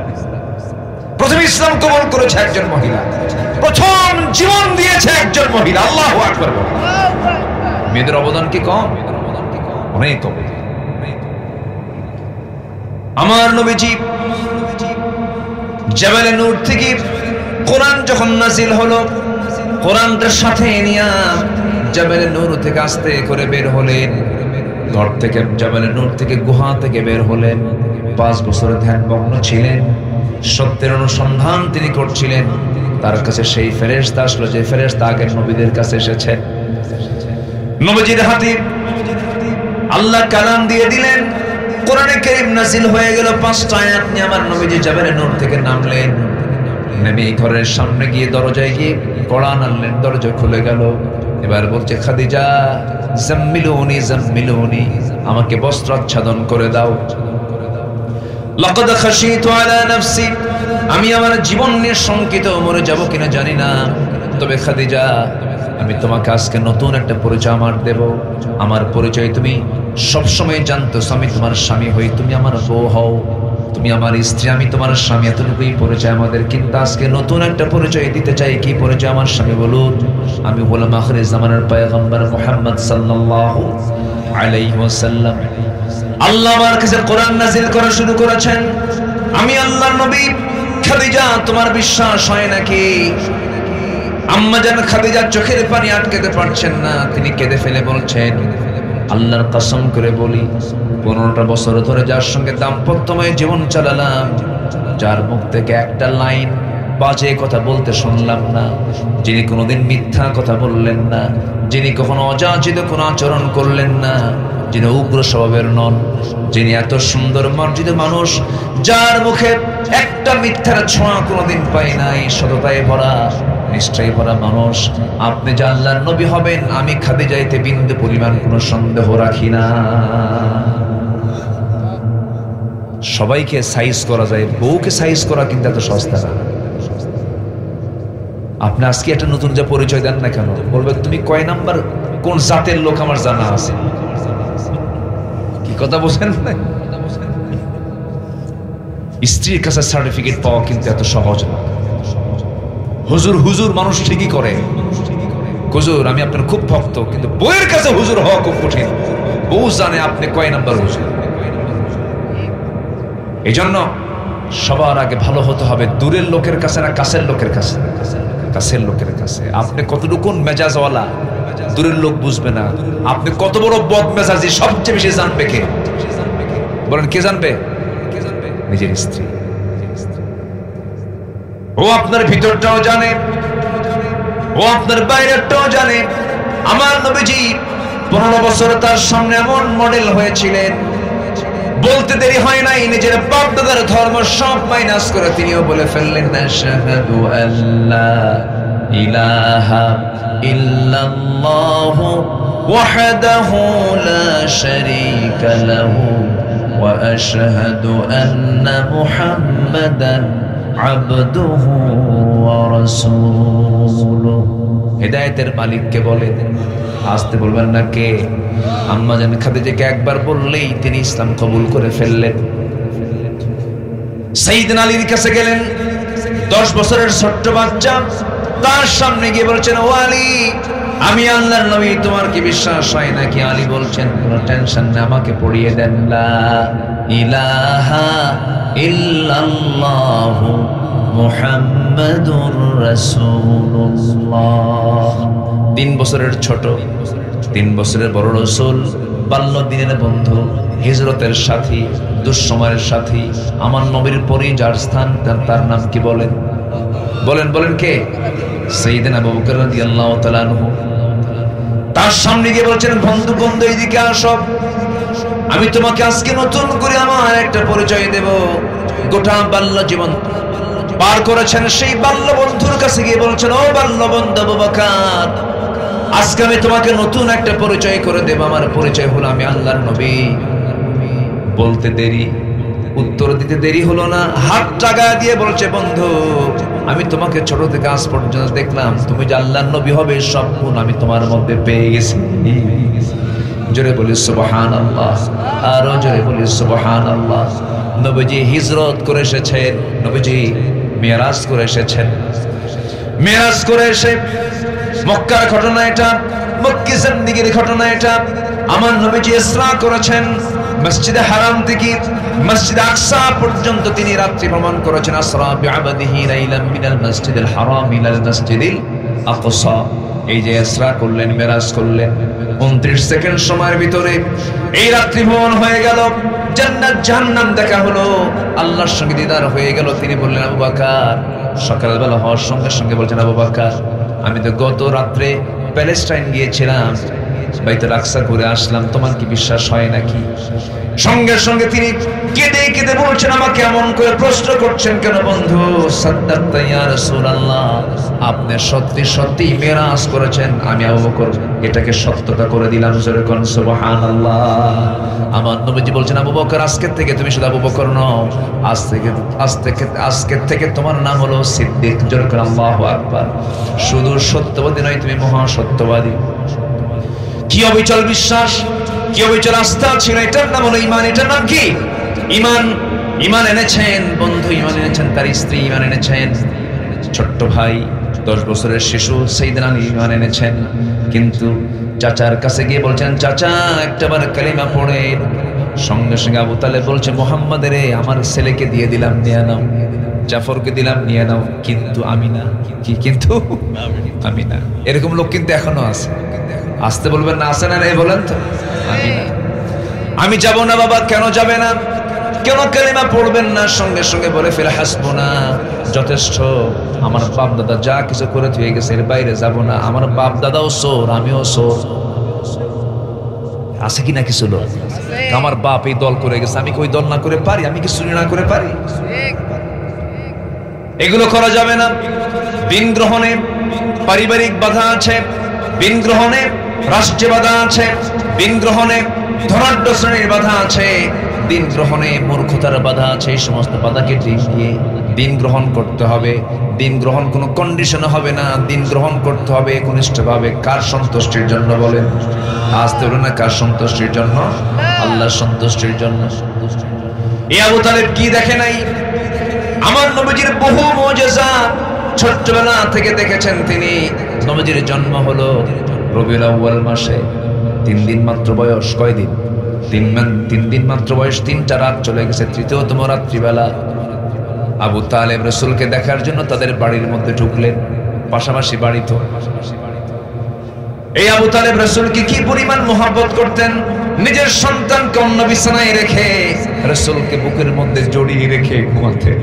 প্রথম ইসলাম কবুল করেছে একজন মহিলা, প্রথম জীবন দিয়েছে একজন মহিলা। আল্লাহু আকবার। মেয়েদের অবদান কি কম? অনেক অবদান। আমার নবীজি জাবালে নূর থেকে কোরআন যখন নাজিল হলো, কোরআনটার সাথে নিয়ে জাবালে নূর থেকে আস্তে করে বের হলেন। ঘর থেকে জাবালে নূর থেকে গুহা থেকে বের হলেন। 5 বছর ধ্যানমগ্ন ছিলেন, সত্যের অনুসন্ধান তিনি করছিলেন। তার কাছে সেই ফেরেশতা আসলো যে ফেরেশতা আগের নবীদের কাছে এসেছে। নবীজির হাতে আল্লাহ কালাম দিয়ে দিলেন, কোরআনে কারীম নাজিল হয়ে গেল। 5টা আয়াত নিয়ে আমার নবীজি জাবালে নূর থেকে নামলেন। নেমে ঘরের সামনে গিয়ে দরজায় গিয়ে কোরআন আনলেন, দরজা খুলে গেল। এবার বলছে, খাদিজা জাম্মিলুনি জাম্মিলুনি, আমাকে বস্ত্র আচ্ছাদন করে দাও। লাকাদ খাশিতু আলা নাফসি, আমি আমার জীবন নিয়ে শঙ্কিত, মরে যাব কিনা জানি না। তবে খাদিজা, আমি তোমাকে আজকে নতুন একটা পরিচয় আমার দেব। আমার পরিচয় তুমি সবসময় জানতো, আমি তোমার স্বামী হই, তুমি আমার বউ হও, তুমি আমার স্ত্রী, আমি তোমার স্বামী, এতটুকুই পরিচয় আমাদের। কিন্তু আজকে নতুন একটা পরিচয় দিতে চাই। কি পরিচয় আমার স্বামী? বলুন। আমি হলাম আখির জামানার পয়গম্বর মুহাম্মদ সাল্লাল্লাহু আলাইহি ওয়াসাল্লাম। আল্লাহ আমার কাছে কোরআন নাজিল করা শুরু করেছেন। আমি আল্লাহর নবী। খাদিজা, তোমার বিশ্বাস হয় নাকি? আম্মা জান খাদিজা চোখের পানি আটকাতে পারছেন না, তিনি কেঁদে ফেলে বলছেন, আল্লাহর কসম করে বলি, 15টা বছর ধরে যার সঙ্গে দাম্পত্যময় জীবন চালালাম, যার মুখ থেকে একটা লাইন বাজে কথা বলতে শুনলাম না, যিনি কোনোদিন মিথ্যা কথা বললেন না, যিনি কখনো অযাচিত কোনো আচরণ করলেন না, যিনি উগ্র স্বভাবের নন, যিনি এত সুন্দর মর্জিত মানুষ, যার মুখে একটা মিথ্যার ছোঁয়া কোনোদিন পাই নাই, সততায় ভরা, নিষ্ঠায় ভরা মানুষ, আপনি যে আল্লাহর নবী হবেন আমি খাদিজাতে বিন্দু পরিমাণ কোনো সন্দেহ রাখি না। সবাইকে সাইজ করা যায়, বউকে সাইজ করা কিন্তু এত সস্তা না। আপনি আজকে একটা নতুন যে পরিচয় দেন না কেন, বলবে তুমি কয় নাম্বার কোন জাতের লোক আমার জানা আছে। কি কথা বলছেন? স্ত্রীর কাছে সার্টিফিকেট পাওয়া কিন্তু এত সহজ না। হুজুর হুজুর মানুষ ঠিকই করে, হুজুর আমি আপনার খুব ভক্ত, কিন্তু বউয়ের কাছে হুজুর হওয়া খুব কঠিন। বউ জানে আপনি কয় নাম্বার হুজুর। এই জন্য সবার আগে ভালো হতে হবে দূরের লোকের কাছে না কাছের লোকের কাছে? কাছের লোকের কাছে। আপনি কতটুকুন মেজাজওয়ালা দূরের লোক বুঝবে না। আপনি কত বড় বদ মেজাজি সবচেয়ে বেশি জানবে কে? বলেন কে জানবে? নিজের স্ত্রী। ও আপনার ভিতরটাও জানে, ও আপনার বাইরেরটাও জানে। আমার নবীজি 15 বছর তার সামনে এমন মডেল হয়েছিলেন, বলতে দেরি হয় নাই, নিজের বাপ দাদার ধর্ম সব মাইনাস করে তিনিও বলে ফেললেন, আশহাদু আল্লা ইলাহা ইল্লাল্লাহু ওয়াহদাহু লা শারীকা লাহু ওয়া আশহাদু আন্না মুহাম্মাদান আবদুহু ওয়া রাসূলুহু। হেদায়েতের মালিককে বলে, আসতে বলবেন না কে? আম্মা জান খাদিজাকে একবার বললেই তিনি ইসলাম কবুল করে ফেললেন। সাইয়েদনা আলীর কাছে গেলেন, 10 বছরের ছোট্ট বাচ্চা, তার সামনে গিয়ে বলছেন, ও আলী আমি আল্লাহর নবী, তোমার কি বিশ্বাস হয় নাকি? আলী বলছেন কোনো টেনশন নেই, আমাকে পড়িয়ে দেন লা ইলাহা ইল্লাল্লাহু মুহাম্মাদুর রাসূলুল্লাহ। 3 বছরের ছোট, 3 বছরের বড় রাসূল, বাল্যদিনের বন্ধু, হিজরতের সাথী, দুঃসময়ের সাথী, আমার নবীর পরে যার স্থান তার নাম কি বলেন? বলেন বলেন কে? সাইয়েদনা আবু বকর রাদিয়াল্লাহু তাআলা আনহু। তার সামনে গিয়ে বলছেন, বন্ধু বন্ধু এইদিকে আসো, আমি তোমাকে আজকে নতুন করে আমার একটা পরিচয় দেব। গোটা বাল্য জীবন পার করেছেন সেই বাল্য বন্ধুর কাছে গিয়ে বলছেন, ও বাল্য বন্ধু আবু বকর, আজকে আমি তোমাকে নতুন একটা পরিচয় করে দেব। আমার পরিচয় হলো আমি আল্লাহর নবী। বলতে দেরি, উত্তর দিতে দেরি হলো না, হাত টাকা দিয়ে বলছে, বন্ধু আমি তোমাকে ছোট থেকে আজ পর্যন্ত দেখলাম, তুমি যে আল্লাহর নবী হবে সব গুণ আমি তোমার মধ্যে পেয়ে গেছি। জোরে বলি সুবহানাল্লাহ, আরো জোরে বলি সুবহানাল্লাহ। নবীজি হিজরত করে এসেছেন, নবীজি মিরাজ করে এসেছেন। মিরাজ করে এসে মক্কার ঘটনা এটা, মক্কি জিন্দেগির ঘটনা এটা। আমার নবীজি ইসরা করেছেন, মসজিদে হারাম থেকে মসজিদ আকসা পর্যন্ত তিনি রাত্রি ভ্রমণ করেছেন। আসরা বিআবাদিহি লাইলাম মিনাল মসজিদিল হারাম ইলাল মসজিদিল আকসা। এই যে ইসরা করলেন, মিরাজ করলেন, 29 সেকেন্ড সময়ের ভিতরে এই রাত্রি ভ্রমণ হয়ে গেল। জান্নাত জাহান্নাম দেখা হলো, আল্লাহর সঙ্গে দিদার হয়ে গেল। তিনি বললেন, আবু বকর, সকালবেলা হওয়ার সঙ্গে সঙ্গে বলছেন, আবু বকর আমি তো গত রাত্রে প্যালেস্টাইন গিয়েছিলাম, বাইতুল আকসা ঘুরে আসলাম, তোমার কি বিশ্বাস হয় নাকি? সঙ্গে সঙ্গে তিনি কেঁদে কেঁদে বলছেন, আমাকে এমন করে প্রশ্ন করছেন কেন বন্ধু? সাদ্দাকতা ইয়া রাসূলুল্লাহ, আপনি সত্যি সত্যি মিরাজ করেছেন, আমি আবু বকর এটাকে সত্যতা করে দিলাম। জোরে কোন সুবহানাল্লাহ। আমার নবীজি বলছেন, আবু বকর আজকে থেকে তুমি শুধু আবু বকর নও, আজকে থেকে তোমার নাম হলো সিদ্দিক। জোরে কোন আল্লাহু আকবার। শুধু সত্যবাদী নয়, তুমি মহা সত্যবাদী। কি অবিচল বিশ্বাস, কি অবিচল আস্থা ছিল, এটার নাম হলো ঈমান। এটার নাম কি? ঈমান। ঈমান এনেছেন বন্ধু, ঈমান এনেছেন তার স্ত্রী, ঈমান এনেছেন ছোট্ট ভাই, 10 বছরের শিশু সাইয়েদনা আলী ঈমান এনেছেন। কিন্তু চাচার কাছে গিয়ে বলছেন, চাচা একটাবার কালিমা পড়ে। সঙ্গে সঙ্গে আবু তালেব বলছে, মুহাম্মাদের আমার ছেলেকে দিয়ে দিলাম, নিয়ে নাও। জাফরকে দিলাম, নিয়ে নাও। কিন্তু আমি না। কি কিন্তু? আমি না। এরকম লোক কিন্তু এখনো আছে। আসতে বলবেন না, আসে না, রে বলেন তো। আমি না, আমি যাব না। বাবা কেন যাবে না? কেন কালিমা পড়বেন না? সঙ্গে সঙ্গে বলে ফেলে, হাসবুনা, যথেষ্ট। আমার বাপ দাদা যা কিছু করে থুয়ে গেছে, এর বাইরে যাব না। আমার বাপ দাদাও চোর, আমিও চোর। আছে কি না কিছু লোক? আমার বাপ এই দল করে গেছে, আমি কি ওই দল না করে পারি? আমি কি চুরি না করে পারি? এগুলো করা যাবে না। দিন গ্রহণে পারিবারিক বাধা আছে, দিন গ্রহণে রাষ্ট্রীয় বাধা আছে, দিন গ্রহণে ধনাঢ্য শ্রেণীর বাধা আছে, দিন গ্রহণে মূর্খতার বাধা আছে। এই সমস্ত বাধাকে ডিঙিয়ে দিন গ্রহণ করতে হবে। দিন গ্রহণ কোনো কন্ডিশনে হবে না, দিন গ্রহণ করতে হবে একনিষ্ঠভাবে। কার সন্তুষ্টির জন্য বলেন? আসতে বলেন না, কার সন্তুষ্টির জন্য? আল্লাহর সন্তুষ্টির জন্য। এই আবু তালেব কি দেখে নাই? আমার নবীজির বহু মুজিজা ছোট্টবেলা থেকে দেখেছেন তিনি। নবীজির জন্ম হলো রবিউল আউয়াল মাসে, 3 দিন মাত্র বয়স। কয়দিন? 3 দিন মাত্র বয়স। 3টা রাত চলে গেছে। 3তম রাত্রিবেলা আবু তালেব রাসূলকে দেখার জন্য তাদের বাড়ির মধ্যে ঢুকলেন। পাশাপাশি বাড়ি তো। এই আবু তালেব রাসূলকে কি পরিমাণ মহব্বত করতেন! নিজের সন্তানকে অন্য বিছানায় রেখে রাসূলকে বুকের মধ্যে জড়িয়ে রেখে ঘুমাতেন।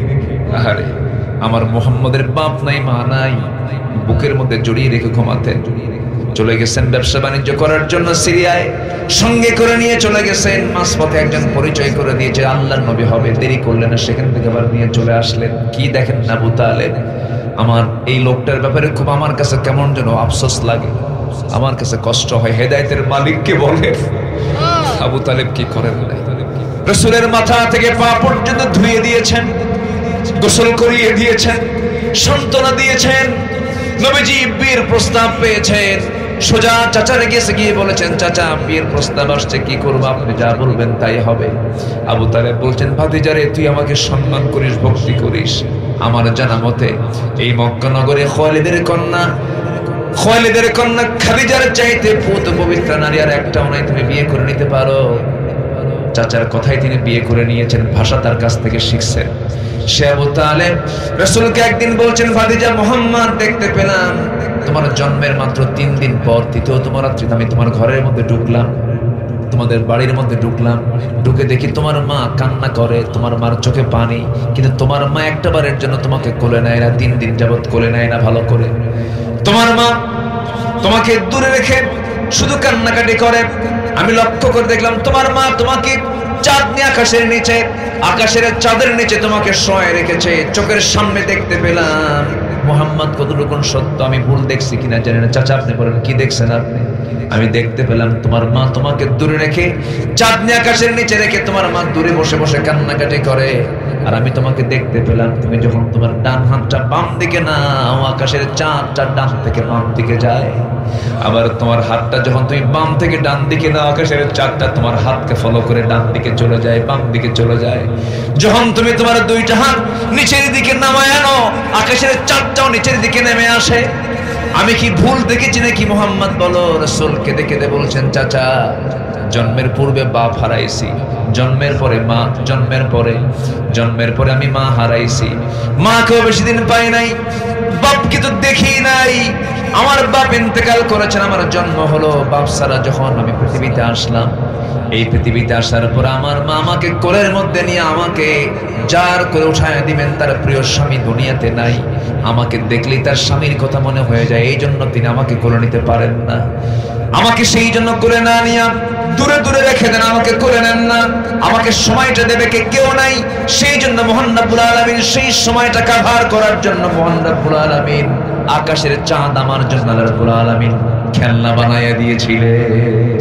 আরে আমার মুহাম্মদের বাপ নাই, মা নাই, বুকের মধ্যে জড়িয়ে রেখে ঘুমাতেন। চলে গেছেন ব্যবসা বাণিজ্য করার জন্য সিরিয়ায়, সঙ্গে করে নিয়ে চলে গেছেন। মাঝপথে একজন পরিচয় করে দিয়েছে আল্লাহর নবী হবে, দেরি করলেন না, সেখান থেকে আবার নিয়ে চলে আসলেন। কি দেখেন না আবু তালেব, আমার এই লোকটার ব্যাপারে খুব আমার কাছে কেমন যেন আফসোস লাগে, আমার কাছে কষ্ট হয়। হেদায়েতের মালিককে বলে আবু তালেব কি করেন নাই? রাসূলের মাথা থেকে পা পর্যন্ত ধুয়ে দিয়েছেন, গোসল করিয়ে দিয়েছেন, সান্ত্বনা দিয়েছেন। নবীজি বিয়ের প্রস্তাব পেয়েছেন, সোজা চাচার গিয়ে বলেছেন, চাচা বিয়ের প্রস্তাব আসছে, কি করবো? আপনি যা বলবেন তাই হবে। আবু তালেব বলছেন, ভাতিজারে তুই আমাকে সম্মান করিস, ভক্তি করিস। আমার জানা মতে এই মক্কা নগরে খালিদের কন্যা খুয়াইলিদের কন্যা খাদিজার চাইতে পুত পবিত্র নারী আর একটাও নাই, তুমি বিয়ে করে নিতে পারো। চাচার কথাই তিনি বিয়ে করে নিয়েছেন, ভাষা তার কাছ থেকে শিখছেন। সে আবু তালেব রাসূলকে একদিন বলছেন, ভাতিজা মুহাম্মদ দেখতে পেলাম তোমার জন্মের মাত্র 3 দিন পর তৃতীয়তম রাত্রিতে আমি তোমার ঘরের মধ্যে ঢুকলাম, তোমাদের বাড়ির মধ্যে ঢুকলাম, ঢুকে দেখি তোমার মা কান্না করে, তোমার মার চোখে পানি, কিন্তু তোমার মা একটা বারের জন্য তোমাকে কোলে নেয় না, 3 দিন যাবত কোলে নেয় না ভালো করে। তোমার মা তোমাকে দূরে রেখে শুধু কান্নাকাটি করে। আমি লক্ষ্য করে দেখলাম তোমার মা তোমাকে চাঁদনি আকাশের নিচে, আকাশের চাঁদের নিচে তোমাকে শোয়ে রেখেছে, চোখের সামনে দেখতে পেলাম। মুহাম্মদ কতটুকু সত্য আমি ভুল দেখছি কিনা জানি না। চাচা আপনি বলেন কি দেখছেন আপনি? আমি দেখতে পেলাম তোমার মা তোমাকে দূরে রেখে, চাঁদনি আকাশের নিচে রেখে তোমার মা দূরে বসে বসে কান্নাকাটি করে। আর আমি তোমাকে দেখতে পেলাম তুমি যখন তোমার ডান হাতটা বাম দিকে নাও, আকাশের চাঁদটা ডান থেকে বাম দিকে যায়। আবার তোমার হাতটা যখন তুমি বাম থেকে ডান দিকে নাও, আকাশের চাঁদটা তোমার হাতকে ফলো করে ডান দিকে চলে যায়, বাম দিকে চলে যায়। যখন তুমি তোমার দুইটা হাত নিচের দিকে নামায় আনো, আকাশের চাঁদটাও নিচের দিকে নেমে আসে। আমি কি ভুল দেখেছি নাকি? মুহাম্মদ বলো। রাসূল কেঁদে কেঁদে বলছেন, চাচা জন্মের পূর্বে বাপ হারাইছি, জন্মের পরে মা, জন্মের পরে আমি মা হারাইছি, মাকেও বেশি দিন পাই নাই, বাপকে তো দেখি নাই। আমার বাপ ইন্তেকাল করেছেন, আমার জন্ম হলো বাপ ছাড়া। যখন আমি পৃথিবীতে আসলাম, এই পৃথিবীতে আসার পর আমার মা আমাকে কোলের মধ্যে নিয়ে আমাকে জার করে উঠায় দিবেন, তার প্রিয় স্বামী দুনিয়াতে নাই। আমাকে দেখলেই তার স্বামীর কথা মনে হয়ে যায়, এই জন্য তিনি আমাকে কোলে নিতে পারেন না। আমাকে সেই জন্য কোলে না নিয়ে দূরে দূরে রেখে দেন, আমাকে কোলে নেন না। আমাকে সময়টা দেবে কে? কেউ নাই। সেই জন্য মহান রব্বুল আলামিন সেই সময়টা কভার করার জন্য মহান রব্বুল আলামিন আকাশের চাঁদ আমার জন্য আল্লাহ রব্বুল আলামিন খেলনা বানাইয়া দিয়েছিলেন।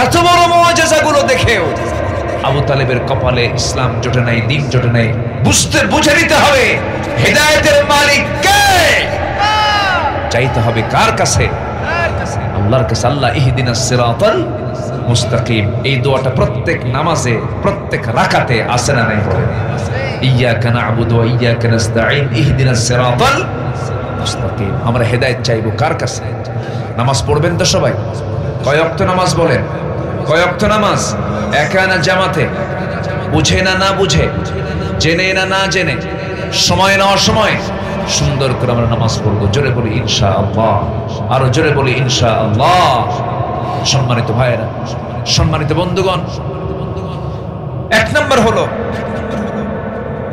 এত বড় মুআজিজাগুলো দেখেও আবু তালেবের কপালে ইসলাম জোটে নাই, দিন জোটে নাই। বুঝে নিতে হবে হেদায়েতের মালিক কে, চাইতে হবে কার কাছে? আল্লাহর কাছে। আল্লাহ ইহদিনাস সিরাতাল মুস্তাকিম, এই দোয়াটা প্রত্যেক নামাজে প্রত্যেক রাকাতে আছে না নাই? বলে ইয়্যাকা না'বুদু ওয়া ইয়্যাকা নাস্তাঈন ইহদিনাস সিরাতাল মুস্তাকিম। আমরা হেদায়েত চাইবো কার কাছে? নামাজ পড়বেন তো সবাই? কয় ওয়াক্ত নামাজ বলেন? কয় ওয়াক্ত নামাজ? একা না জামাতে? বুঝে না না বুঝে, জেনে না না জেনে, সময় না অসময়, সুন্দর করে আমরা নামাজ পড়বো। জোরে বলি ইনশাআল্লাহ, আরো জোরে বলি ইনশাআল্লাহ। সম্মানিত ভাইয়েরা, সম্মানিত বন্ধুগণ, 1 নম্বর হলো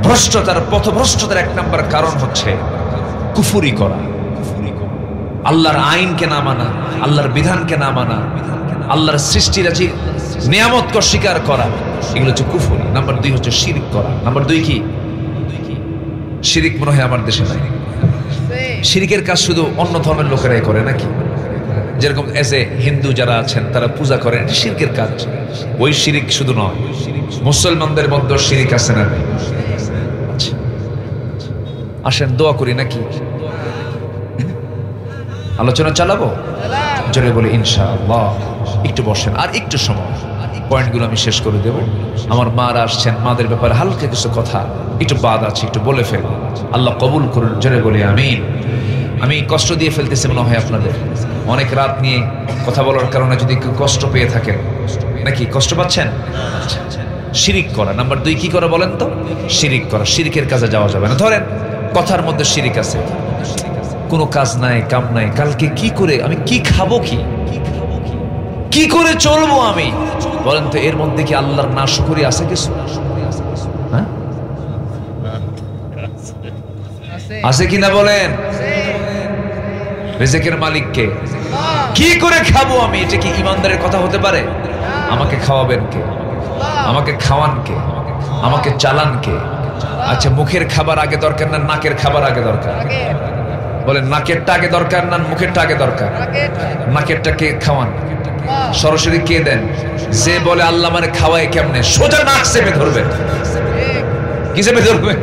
ভ্রষ্টতার, পথভ্রষ্টতার 1 নম্বর কারণ হচ্ছে কুফরি করা, আল্লাহর আইনকে না মানা, আল্লাহর বিধানকে না মানা, আল্লাহর সৃষ্টিরাজি নিয়ামতকে অস্বীকার করা, এগুলো হচ্ছে কুফরি। নাম্বার 2 হচ্ছে শিরক করা। নাম্বার 2 কি? শিরিক মনে হয় আমার দেশে নাই। শিরিকের কাজ শুধু অন্য ধর্মের লোকেরাই করে নাকি? যেরকম এসে হিন্দু যারা আছেন তারা পূজা করেন, এটা শিরকের কাজ। ওই শিরিক শুধু নয়, মুসলমানদের মধ্যে শিরিক আছে না? আসেন দোয়া করি নাকি? আলোচনা চালাবো? জোরে বলি ইনশাআল্লাহ। একটু বসেন আর একটু সময়, পয়েন্টগুলো আমি শেষ করে দেব। আমার মারা আসছেন, মাদের ব্যাপারে হালকা কিছু কথা একটু বাদ আছে, একটু বলে ফেলব। আল্লাহ কবুল করুন, জোরে বলি আমিন। আমি কষ্ট দিয়ে ফেলতেছি মনে হয় আপনাদের, অনেক রাত নিয়ে কথা বলার কারণে যদি কেউ কষ্ট পেয়ে থাকেন, নাকি কষ্ট পাচ্ছেন? শিরিক করা। নাম্বার 2 কি করা বলেন তো? শিরিক করা। শিরিকের কাজে যাওয়া যাবে না। ধরেন কথার মধ্যে শিরিক আছে, কোনো কাজ নাই, কাম নাই, কালকে কি করে আমি কি খাবো, কি করে চলবো আমি? বলেন তো এর মধ্যে কি আল্লাহর নাশকরি আছে কিছু? হ্যাঁ, আছে কিনা বলেন? রিজিকের মালিক কে? কি করে খাবো আমি? এটা কি ইমানদারের কথা হতে পারে? আমাকে খাওয়াবেন কে? আমাকে খাওয়ান কে? আমাকে চালান কে? আচ্ছা, মুখের খাবার আগে দরকার না নাকের খাবার আগে দরকার? বলেন নাকেরটা আগে দরকার না মুখেরটা আগে দরকার? নাকেরটা কে খাওয়ান? সরাসরি কে দেন? যে বলে আল্লাহ মানে খাওয়ায় কেমনে, সোজা নাক চেপে ধরবেন। কি চেপে ধরবেন?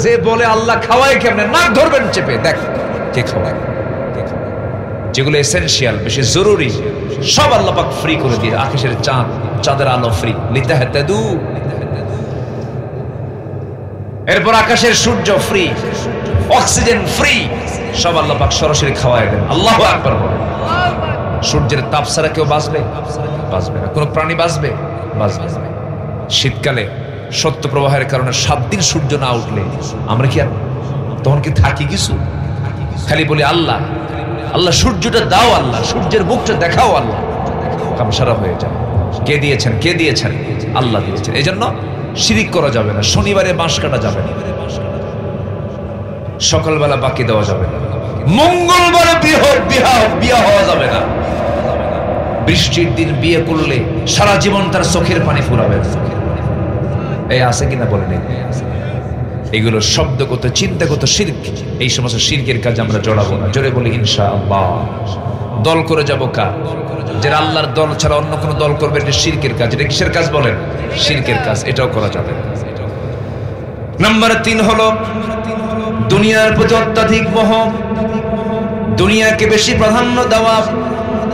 যে বলে আল্লাহ খাওয়ায় কেমনে, নাক ধরবেন চেপে, দেখ কে খাওয়ায়। যেগুলো এসেনশিয়াল, বেশি জরুরি, সব আল্লাহ পাক ফ্রি করে দিয়ে। আকাশের চাঁদ, চাঁদের আলো ফ্রি, লিতাহাতাদু। এরপর আকাশের সূর্য ফ্রি, অক্সিজেন ফ্রি, সব আল্লাহ পাক সরাসরি খাওয়ায় দেন। আল্লাহু আকবার বলেন। সূর্যের তাপ ছাড়া কেউ বাঁচবে? বাঁচবে না। কোনো প্রাণী বাঁচবে? বাঁচবে না। শীতকালে সত্য প্রবাহের কারণে 7 দিন সূর্য না উঠলে আমরা কি আর তখন কি থাকি কিছু? খালি বলি আল্লাহ আল্লাহ, সূর্যটা দাও আল্লাহ, সূর্যের মুখটা দেখাও আল্লাহ, কামসারা হয়ে যায়। কে দিয়েছেন? কে দিয়েছেন? আল্লাহ দিয়েছেন। এই জন্য শিরিক করা যাবে না, শনিবারে বাঁশ কাটা যাবে না, সকালবেলা বাকি দেওয়া যাবে না, মঙ্গলবারে বিয়ে হওয়া যাবে না, বৃষ্টির দিন বিয়ে করলে সারা জীবন তার চোখের পানি ফুরাবে। এই আছে কিনা বলেন? এগুলো শব্দগত চিন্তাগত শিরক। এই সমস্ত শিরকের কাজ আমরা জড়াবো না। জোরে বলি ইনশাআল্লাহ। দল করে যাব কার? যারা আল্লাহর দল ছাড়া অন্য কোনো দল করবে, এটা শিরকের কাজ। এটা কিসের কাজ বলেন? শিরকের কাজ। এটাও করা যাবে না। নাম্বার 3 হলো দুনিয়ার প্রতি অত্যাধিক মোহ, দুনিয়াকে বেশি প্রাধান্য দেওয়া।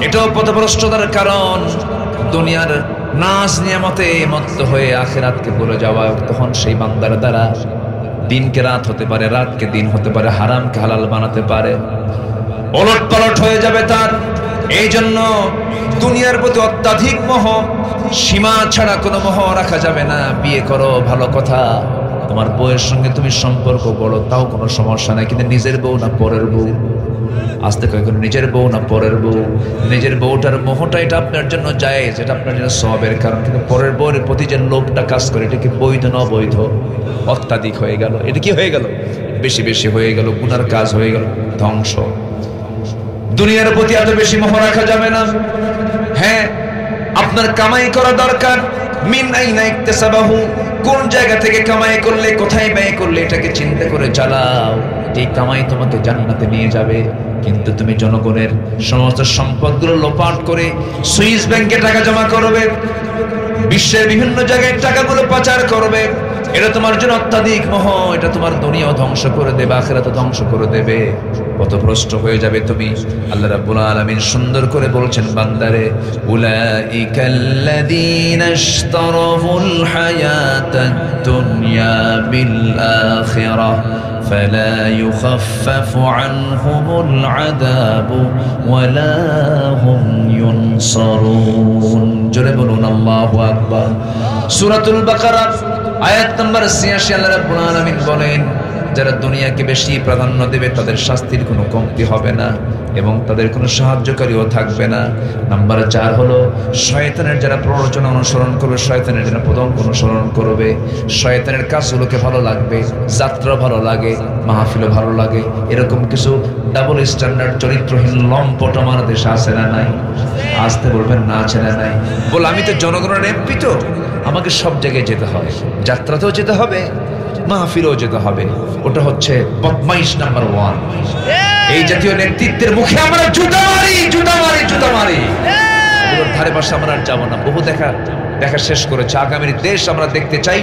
এটাও পথভ্রষ্টতার কারণ। দুনিয়ার নাজ নিয়ামতে মত্ত হয়ে আখিরাতকে ভুলে যাওয়া। তখন সেই বান্দার দ্বারা দিনকে রাত হতে পারে, রাতকে দিন হতে পারে, হারামকে হালাল বানাতে পারে, ওলট পালট হয়ে যাবে তার। এই জন্য দুনিয়ার প্রতি অত্যাধিক মোহ, সীমা ছাড়া কোনো মোহ রাখা যাবে না। বিয়ে করো ভালো কথা, তোমার বউয়ের সঙ্গে তুমি সম্পর্ক করো, তাও কোনো সমস্যা নাই, কিন্তু নিজের বউ না পরের বউ? আস্তে কয়েকজন নিজের বউ না পরের বউ? নিজের বউটার মোহটা এটা আপনার জন্য জায়েজ, এটা আপনার জন্য সওয়াবের কারণ, কিন্তু পরের বউয়ের প্রতি যে লোভটা কাজ করে, এটা কি বৈধ না অবৈধ? অত্যাধিক হয়ে গেল। এটা কি হয়ে গেল? বেশি বেশি হয়ে গেল, গুনার কাজ হয়ে গেল, ধ্বংস। দুনিয়ার প্রতি এত বেশি মোহ রাখা যাবে না। হ্যাঁ, আপনার কামাই করা দরকার। মিন আইনা ইকতাসাবাহু, কোন জায়গা থেকে কামাই করলে, কোথায় ব্যয় করলে, এটাকে চিন্তা করে চালাও। এই কামাই তোমাকে জান্নাতে নিয়ে যাবে। কিন্তু তুমি জনগণের সমস্ত সম্পদগুলো লোপাট করে সুইস ব্যাংকে টাকা জমা করবে, বিশ্বের বিভিন্ন জায়গায় টাকাগুলো পাচার করবে, এটা তোমার জন্য অত্যাধিক মোহ। এটা তোমার দুনিয়াও ধ্বংস করে দেবে, আখিরাতও ধ্বংস করে দেবে, পথভ্রষ্ট হয়ে যাবে তুমি। আল্লাহ রাব্বুল আলামিন সুন্দর করে বলছেন বান্দারে, উলাইকাল্লাযীনা ইশতারাফুল হায়াতাদ দুনিয়া বিল আখিরাহ ফালা ইউখাফফাফু আনহুমুল আযাবু ওয়ালা হুম ইউনসারুন। জোরে বলুন আল্লাহু আকবার। সূরাতুল বাকারা আয়াত নম্বর ৮৬ আল্লাহ রাব্বুল আলামিন বলেন, যারা দুনিয়াকে বেশি প্রাধান্য দেবে তাদের শাস্তির কোনো কমতি হবে না এবং তাদের কোনো সাহায্যকারীও থাকবে না। নাম্বার ৪ হলো শয়তানের যারা প্ররোচনা অনুসরণ করবে, শয়তানের যারা পদঙ্ক অনুসরণ করবে, শয়তানের কাজগুলোকে ভালো লাগবে, যাত্রা ভালো লাগে, মাহফিলও ভালো লাগে, এরকম কিছু ডাবল স্ট্যান্ডার্ড চরিত্রহীন লম্পট আমার দেশে আছে না নাই? আসতে বলবেন না আছে না নাই? বল আমি তো জনগণের এমপি, তো আমাকে সব জায়গায় যেতে হবে, যাত্রাতেও যেতে হবে, মাহফিলেও যেতে হবে। ওটা হচ্ছে বদমাইশ নাম্বার 1। এই জাতীয় নেতৃত্বের মুখে আমরা জুতা মারি, জুতা মারি, জুতা মারি। এগুলোর ধারে পাশে আমরা আর যাবো না। বহু দেখা শেষ করেছে। আগামীর দেশ আমরা দেখতে চাই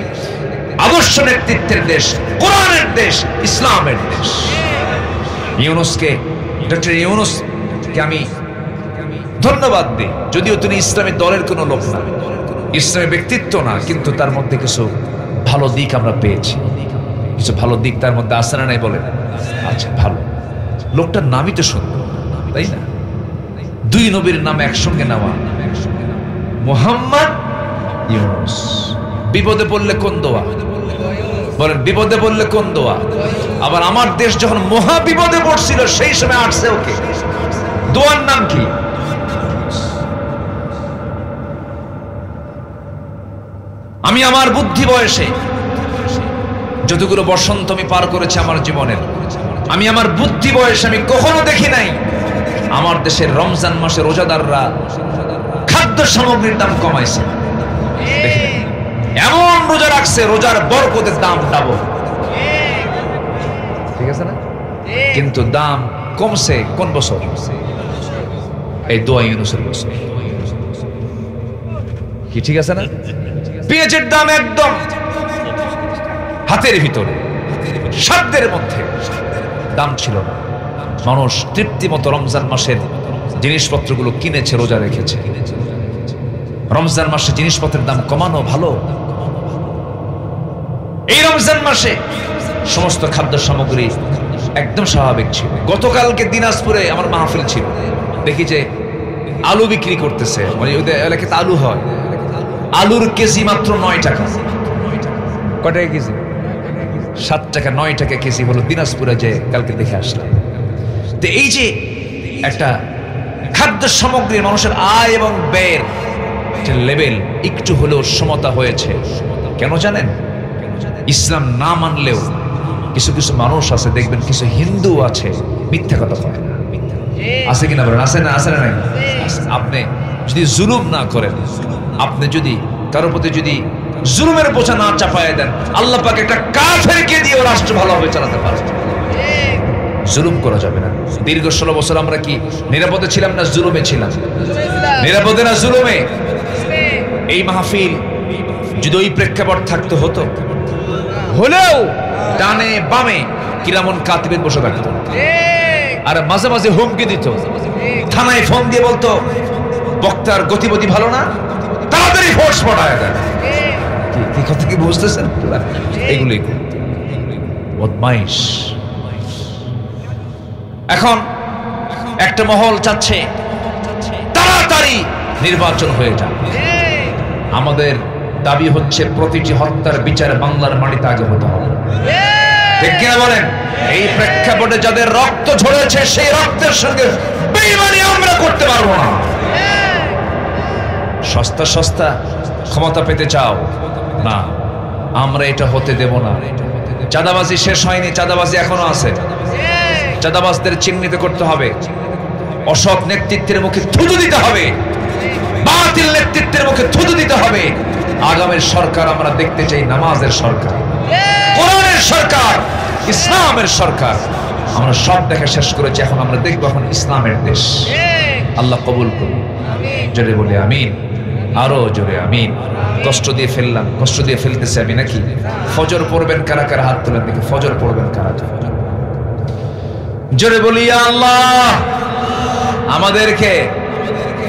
আদর্শ নেতৃত্বের দেশ, কোরআনের দেশ, ইসলামের দেশ। ডক্টর ইউনূসকে আমি ধন্যবাদ দিই, যদিও তিনি ইসলামী দলের কোনো লোক না, ইসলামী ব্যক্তিত্ব না, কিন্তু তার মধ্যে কিছু ভালো দিক আমরা পেয়েছি। কিছু ভালো দিক তার মধ্যে আছে না নাই বলেন? আচ্ছা, ভালো। লোকটার নামই তো সুন্দর, তাই না? 2 নবীর নাম একসঙ্গে নেওয়া, মুহাম্মদ ইউনূস। বিপদে পড়লে কোন দোয়া বলেন? বিপদে পড়লে কোন দোয়া? আবার আমার দেশ যখন মহা বিপদে পড়ছিল সেই সময় আসছে ওকে, দোয়ার নাম কি? আমি আমার বুদ্ধি বয়সে যতগুলো বসন্ত আমি পার করেছি আমার জীবনের, আমি আমার বুদ্ধি বয়সে আমি কখনো দেখি নাই আমার দেশের রমজান মাসে রোজাদাররা খাদ্য সামগ্রীর দাম কমাইছে। এমন রোজা রাখছে, রোজার বরকতের দাম ডাবল। ঠিক আছে না? কিন্তু দাম কমছে কোন বছর? এই দোয়া ইউনূসের বছর। কি ঠিক আছে না? পেঁয়াজের দাম একদম হাতের ভিতরে, সাধ্যের মধ্যে দাম ছিল না। মানুষ তৃপ্তি মতো রমজান মাসের জিনিসপত্রগুলো কিনেছে, রোজা রেখেছে। রমজান মাসে জিনিসপত্রের দাম কমানো ভালো। এই রমজান মাসে সমস্ত খাদ্য সামগ্রী একদম স্বাভাবিক ছিল। গতকালকে দিনাজপুরে আমার মাহফিল ছিল, দেখি যে আলু বিক্রি করতেছে, মানে ওদের এলাকাতে আলু হয়, আলুর কেজি মাত্র 9 টাকা। কয় টাকা কেজি? 7 টাকা, 9 টাকা কেজি হলো দিনাজপুরে, যে কালকে দেখে আসলাম। তো এই যে একটা খাদ্য সামগ্রীর মানুষের আয় এবং ব্যয়ের লেভেল একটু হলেও সমতা হয়েছে। কেন জানেন? ইসলাম না মানলেও কিছু কিছু মানুষ আছে, দেখবেন কিছু হিন্দু আছে মিথ্যা কথা কয় না, আছে কিনা বলেন? আছে না? আছে না? নাই? আপনি যদি জুলুম না করেন, আপনি যদি কারোর প্রতি যদি জুলুমের বোঝা না চাপায় দেন, আল্লাহ পাক একটা কাফেরকে দিয়ে রাষ্ট্র ভালোভাবে চালাতে পারে। জুলুম করা যাবে না। দীর্ঘ 16 বছর আমরা কি নিরাপদে ছিলাম না জুলুমে ছিলাম? নিরাপদে না জুলুমে? এই মাহফিল যদি ওই প্রেক্ষাপট থাকতে হতো, হলেও ডানে বামে কিরামন কাতিবের বসে থাকতো, আর মাঝে মাঝে হুমকি দিত, থানায় ফোন দিয়ে বলতো বক্তার গতিবিধি ভালো না, তাড়াতাড়ি ফোর্স পাঠায় দেন। কি কথা কি বুঝতেছেন? এগুলোই বদমাইশ। এখন একটা মহল চাচ্ছে তাড়াতাড়ি নির্বাচন হয়ে যাক। আমাদের দাবি হচ্ছে প্রতিটি হত্যার বিচার বাংলার মাটিতে আগে হতে হবে। ঠিক কিনা বলেন? এই প্রেক্ষাপটে যাদের রক্ত ঝরেছে, সেই রক্তের সঙ্গে বেঈমানি আমরা করতে পারবো না। সস্তা সস্তা ক্ষমতা পেতে চাও না, আমরা এটা হতে দেব না। চাঁদাবাজি শেষ হয়নি, চাঁদাবাজি এখনো আছে। চাঁদাবাজদের চিহ্নিত করতে হবে, অসৎ নেতৃত্বের মুখে থুতু দিতে হবে, বাতিল নেতৃত্বের মুখে থুতু দিতে হবে। আগামীর সরকার আমরা দেখতে চাই নামাজের সরকার, কোরআনের সরকার, ইসলামের সরকার। আমরা সব দেখা শেষ করেছি, এখন আমরা দেখবো এখন ইসলামের দেশ। আল্লাহ কবুল করুন। জোরে বলি আমিন, আরো জোরে আমিন। কষ্ট দিয়ে ফেললাম, কষ্ট দিয়ে ফেলতেছে আমি নাকি? ফজর পড়বেন কারা কারা? হাত তুলেন দেখি। ফজর পড়বেন কারা? জোরে বলি আল্লাহ আমাদেরকে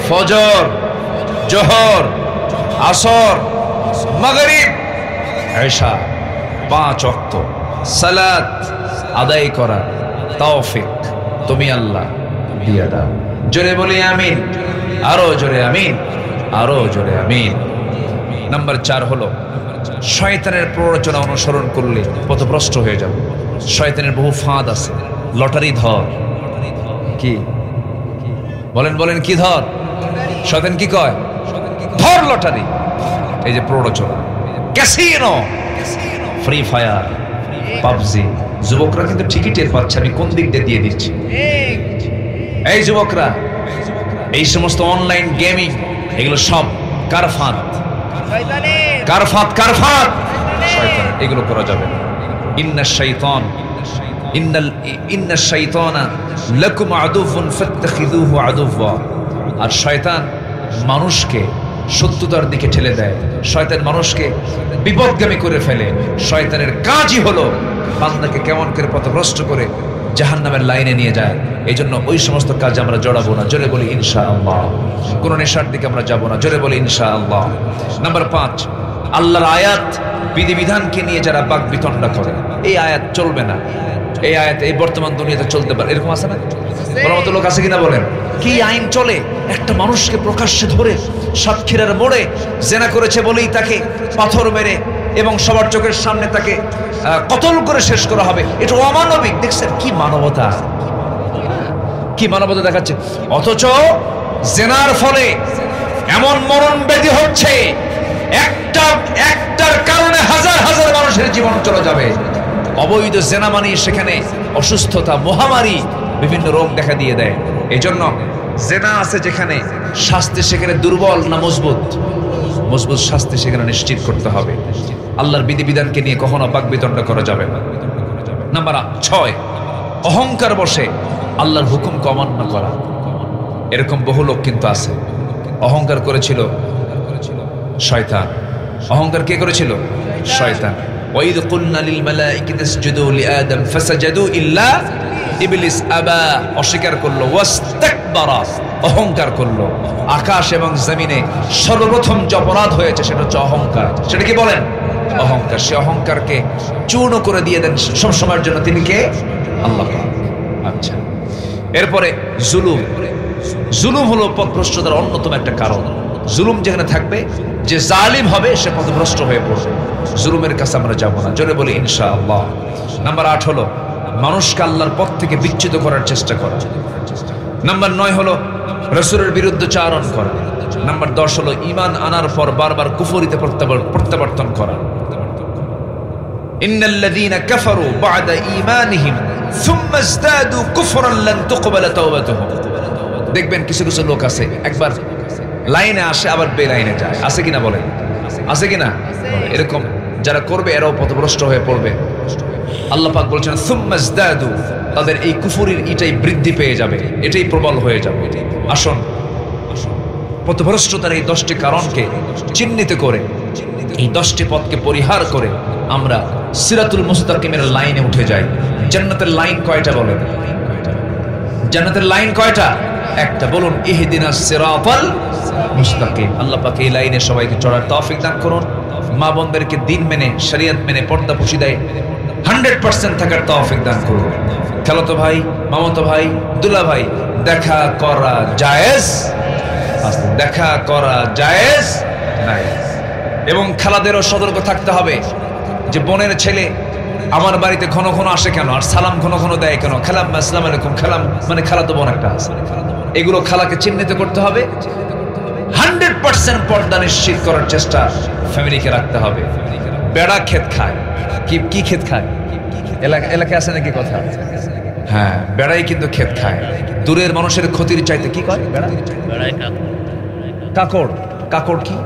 ফজর, জোহর, আসর, মাগরিব, এশা 5 ওয়াক্ত সালাত আদায় করা তৌফিক তুমি আল্লাহ দিয়ে দাও। জোরে বলি আমিন, আরো জোরে আমিন, আরো জোরে আমিন। নাম্বার 4 হলো শয়তানের প্ররোচনা অনুসরণ করলে পথভ্রষ্ট হয়ে যাব। শয়তানের বহু ফাঁদ আছে। লটারি ধর, কি বলেন বলেন, কি ধর? শয়তান কি কয়? ধর লটারি। এই যে প্ররোচনা, ক্যাসিনো, ফ্রি ফায়ার, পাবজি। যুবকরা কিন্তু ঠিকই টের পাচ্ছে আমি কোন দিক দিয়ে দিচ্ছি। এই যুবকরা, এই সমস্ত অনলাইন গেমিং, এগুলো সব কার ফাঁদ? কার ফাঁদ? কার ফাঁদ? শয়তান। এগুলো করা যাবে না। ইন্নাশ শাইতান ইন্নাশ শাইতানা লাকুম আদুউন ফাত্তাখিযুহু আদুওয়া। আর শয়তান মানুষকে সত্যতার দিকে ঠেলে দেয়, শয়তান মানুষকে বিপদগামী করে ফেলে। শয়তানের কাজই হলো বান্দাকে কেমন করে পথভ্রষ্ট করে জাহান্নামের লাইনে নিয়ে যায়। এই জন্য ওই সমস্ত কাজে আমরা জড়াবো না। জোরে বলি ইনশাআল্লাহ। কোন নেশার দিকে আমরা যাব না। জোরে বলি ইনশাআল্লাহ। নাম্বার 5, আল্লাহর আয়াত বিধিবিধানকে নিয়ে যারা বাক বিতণ্ডা করে, এই আয়াত চলবে না। এই আয়াত এই বর্তমান দুনিয়াতে চলতে পারে, এরকম আছে না? বলার মতো লোক আছে কিনা বলেন? কি আইন চলে? একটা মানুষকে প্রকাশ্যে ধরে সাতক্ষীরার মোড়ে জেনা করেছে বলেই তাকে পাথর মেরে এবং সবার চোখের সামনে তাকে কতল করে শেষ করা হবে। এটা অমানবিক। দেখছেন কি মানবতা, কি মানবতা দেখাচ্ছে। অথচ জেনার ফলে এমন মরণ ব্যাধি হচ্ছে, একটার কারণে হাজার হাজার মানুষের জীবন চলে যাবে। অবৈধ জেনা মানে সেখানে অসুস্থতা, মহামারী, বিভিন্ন রোগ দেখা দিয়ে দেয়। এই জন্য জেনা আছে যেখানে, শাস্তি সেখানে দুর্বল না মজবুত? মজবুত শাস্তি সেখানে নিশ্চিত করতে হবে। আল্লাহর বিধিবিধানকে নিয়ে কখনো বাকবিতণ্ডা করা যাবে না। নাম্বার 6, অহংকার বসে আল্লাহর হুকুমকে অমান্য করা। এরকম বহু লোক কিন্তু আছে। অহংকার করেছিল শয়তান। অহংকার কে করেছিল? শয়তান। ওয়াইদ কুলনা লিল মালাইকাতি ইসজুদু লিআদম ফাসাজাদু ইল্লা ইবলিস আবা, অস্বীকার করলো। ওয়াস্তাকবারা, অহংকার করলো। আকাশ এবং জমিনে সর্বপ্রথম যে অপরাধ হয়েছে সেটা হচ্ছে অহংকার। সেটা কি বলেন? অহংকার, সে অহংকারকে চূর্ণ করে দিয়ে দেন সব সময়ের জন্য। তিনি কে? আল্লাহ পাক। আচ্ছা, এরপরে জুলুম। জুলুম হলো পথভ্রষ্টতার অন্যতম একটা কারণ। জুলুম যেখানে থাকবে, যে জালিম হবে সে পথভ্রষ্ট হয়ে পড়বে। জুলুমের কাছে আমরা যাব না, জোরে বলি ইনশাআল্লাহ। নাম্বার 8 হলো মানুষকে আল্লাহর পথ থেকে বিচ্যুত করার চেষ্টা করা। নাম্বার 9 হলো রাসূলের বিরুদ্ধে চারণ করা। নাম্বার 10 হলো ঈমান আনার পর বারবার কুফরিতে প্রত্যাবর্তন করা। ইন্নাল্লাযীনা কাফারু বা'দা ঈমানিহিম সুম্মা ইজদাদু কুফরান লান তুকবালা তাওবাতুহুম। দেখবেন কিছু কিছু লোক আছে, একবার লাইনে আসে আবার বেলাইনে যায়। আছে কিনা বলেন? আছে কিনা? এরকম যারা করবে এরাও পথভ্রষ্ট হয়ে পড়বে। আল্লাহ পাক বলছেন সুম্মা ইজদাদু, তাদের এই কুফরির এটাই বৃদ্ধি পেয়ে যাবে, এটাই প্রবল হয়ে যাবে। আসুন পথভ্রষ্টতার এই 10টি কারণকে চিহ্নিত করে, এই 10টি পথকে পরিহার করে আমরা সিরাতুল মুস্তাকিমের লাইনে উঠে যাই। জান্নাতের লাইন কয়টা বলেন? জান্নাতের লাইন কয়টা? একটা। বলুন ইহদিনাস সিরাতাল মুস্তাকিম। আল্লাহ পাক এই লাইনে সবাইকে চড়ার তৌফিক দান করুন। মা বোনদেরকে দিন মেনে, শরীয়ত মেনে, পর্দা পুশিদায় 100% থাকার তৌফিক দান করুন। খালাতো ভাই, মামাতো ভাই, দুলা ভাই, দেখা করা জায়েজ, দেখা করা জায়েজ নাই। এবং খালাদেরও সতর্ক থাকতে হবে যে বোনের ছেলে আমার বাড়িতে ঘন ঘন আসে কেন, আর সালাম ঘন ঘন দেয় কেন, খালাম আসসালামু আলাইকুম, খালাম মানে খালাতো বোন একটা আছে। এগুলো খালাকে চিহ্নিত করতে হবে। 100% পর্দা নিশ্চিত করার চেষ্টা ফ্যামিলিকে রাখতে হবে। বেড়া ক্ষেত খায়, কি ক্ষেত খায়? এলাকায় আছে নাকি কথা? হ্যাঁ, বেড়াই কিন্তু ক্ষেত খায়। দূরের মানুষের ক্ষতির চাইতে কি করে বেড়া? কাকড়। কাকড় কি?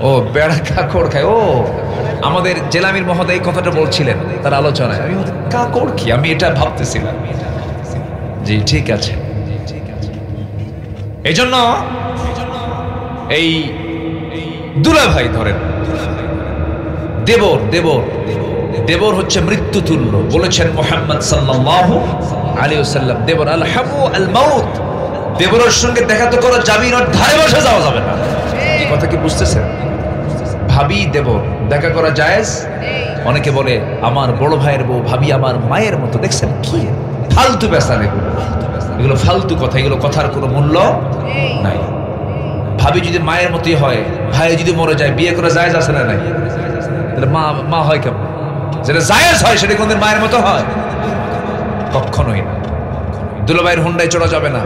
ও, বেড়া কাকড় খায়। ও, আমাদের জেলামির মহোদয় এই কথাটা বলছিলেন তার আলোচনায়। আমি কাকড় কি, আমি এটা ভাবতেছিলাম। জি ঠিক আছে। এই জন্য এই দুলা ভাই ধরেন, দেবর দেবর দেবর হচ্ছে মৃত্যু তুল্য। বলেছেন মুহাম্মদ সাল্লাল্লাহু আলাইহি ওয়াসাল্লাম, দেবর আল হামু আল মাউত। দেবরের সঙ্গে দেখা তো করা যাবে না, ধারে বসে যাওয়া যাবে না। এই কথা কি বুঝতেছেন? ভাবি দেবর দেখা করা জায়েজ। অনেকে বলে আমার বড় ভাইয়ের বউ ভাবি আমার মায়ের মতো। দেখছেন কি ফালতু বেসান এগুলো, এগুলো ফালতু কথা, এগুলো কথার কোনো মূল্য নাই। ভাবি যদি মায়ের মতোই হয়, ভাই যদি মরে যায়, বিয়ে করা জায়েজ আছে না নাই? তাহলে মা হয় কেমন? যেটা জায়েজ হয় সেটা কোনদিন মায়ের মতো হয়? কখনোই না। দুলাভাইয়ের হুন্ডায় চড়া যাবে না।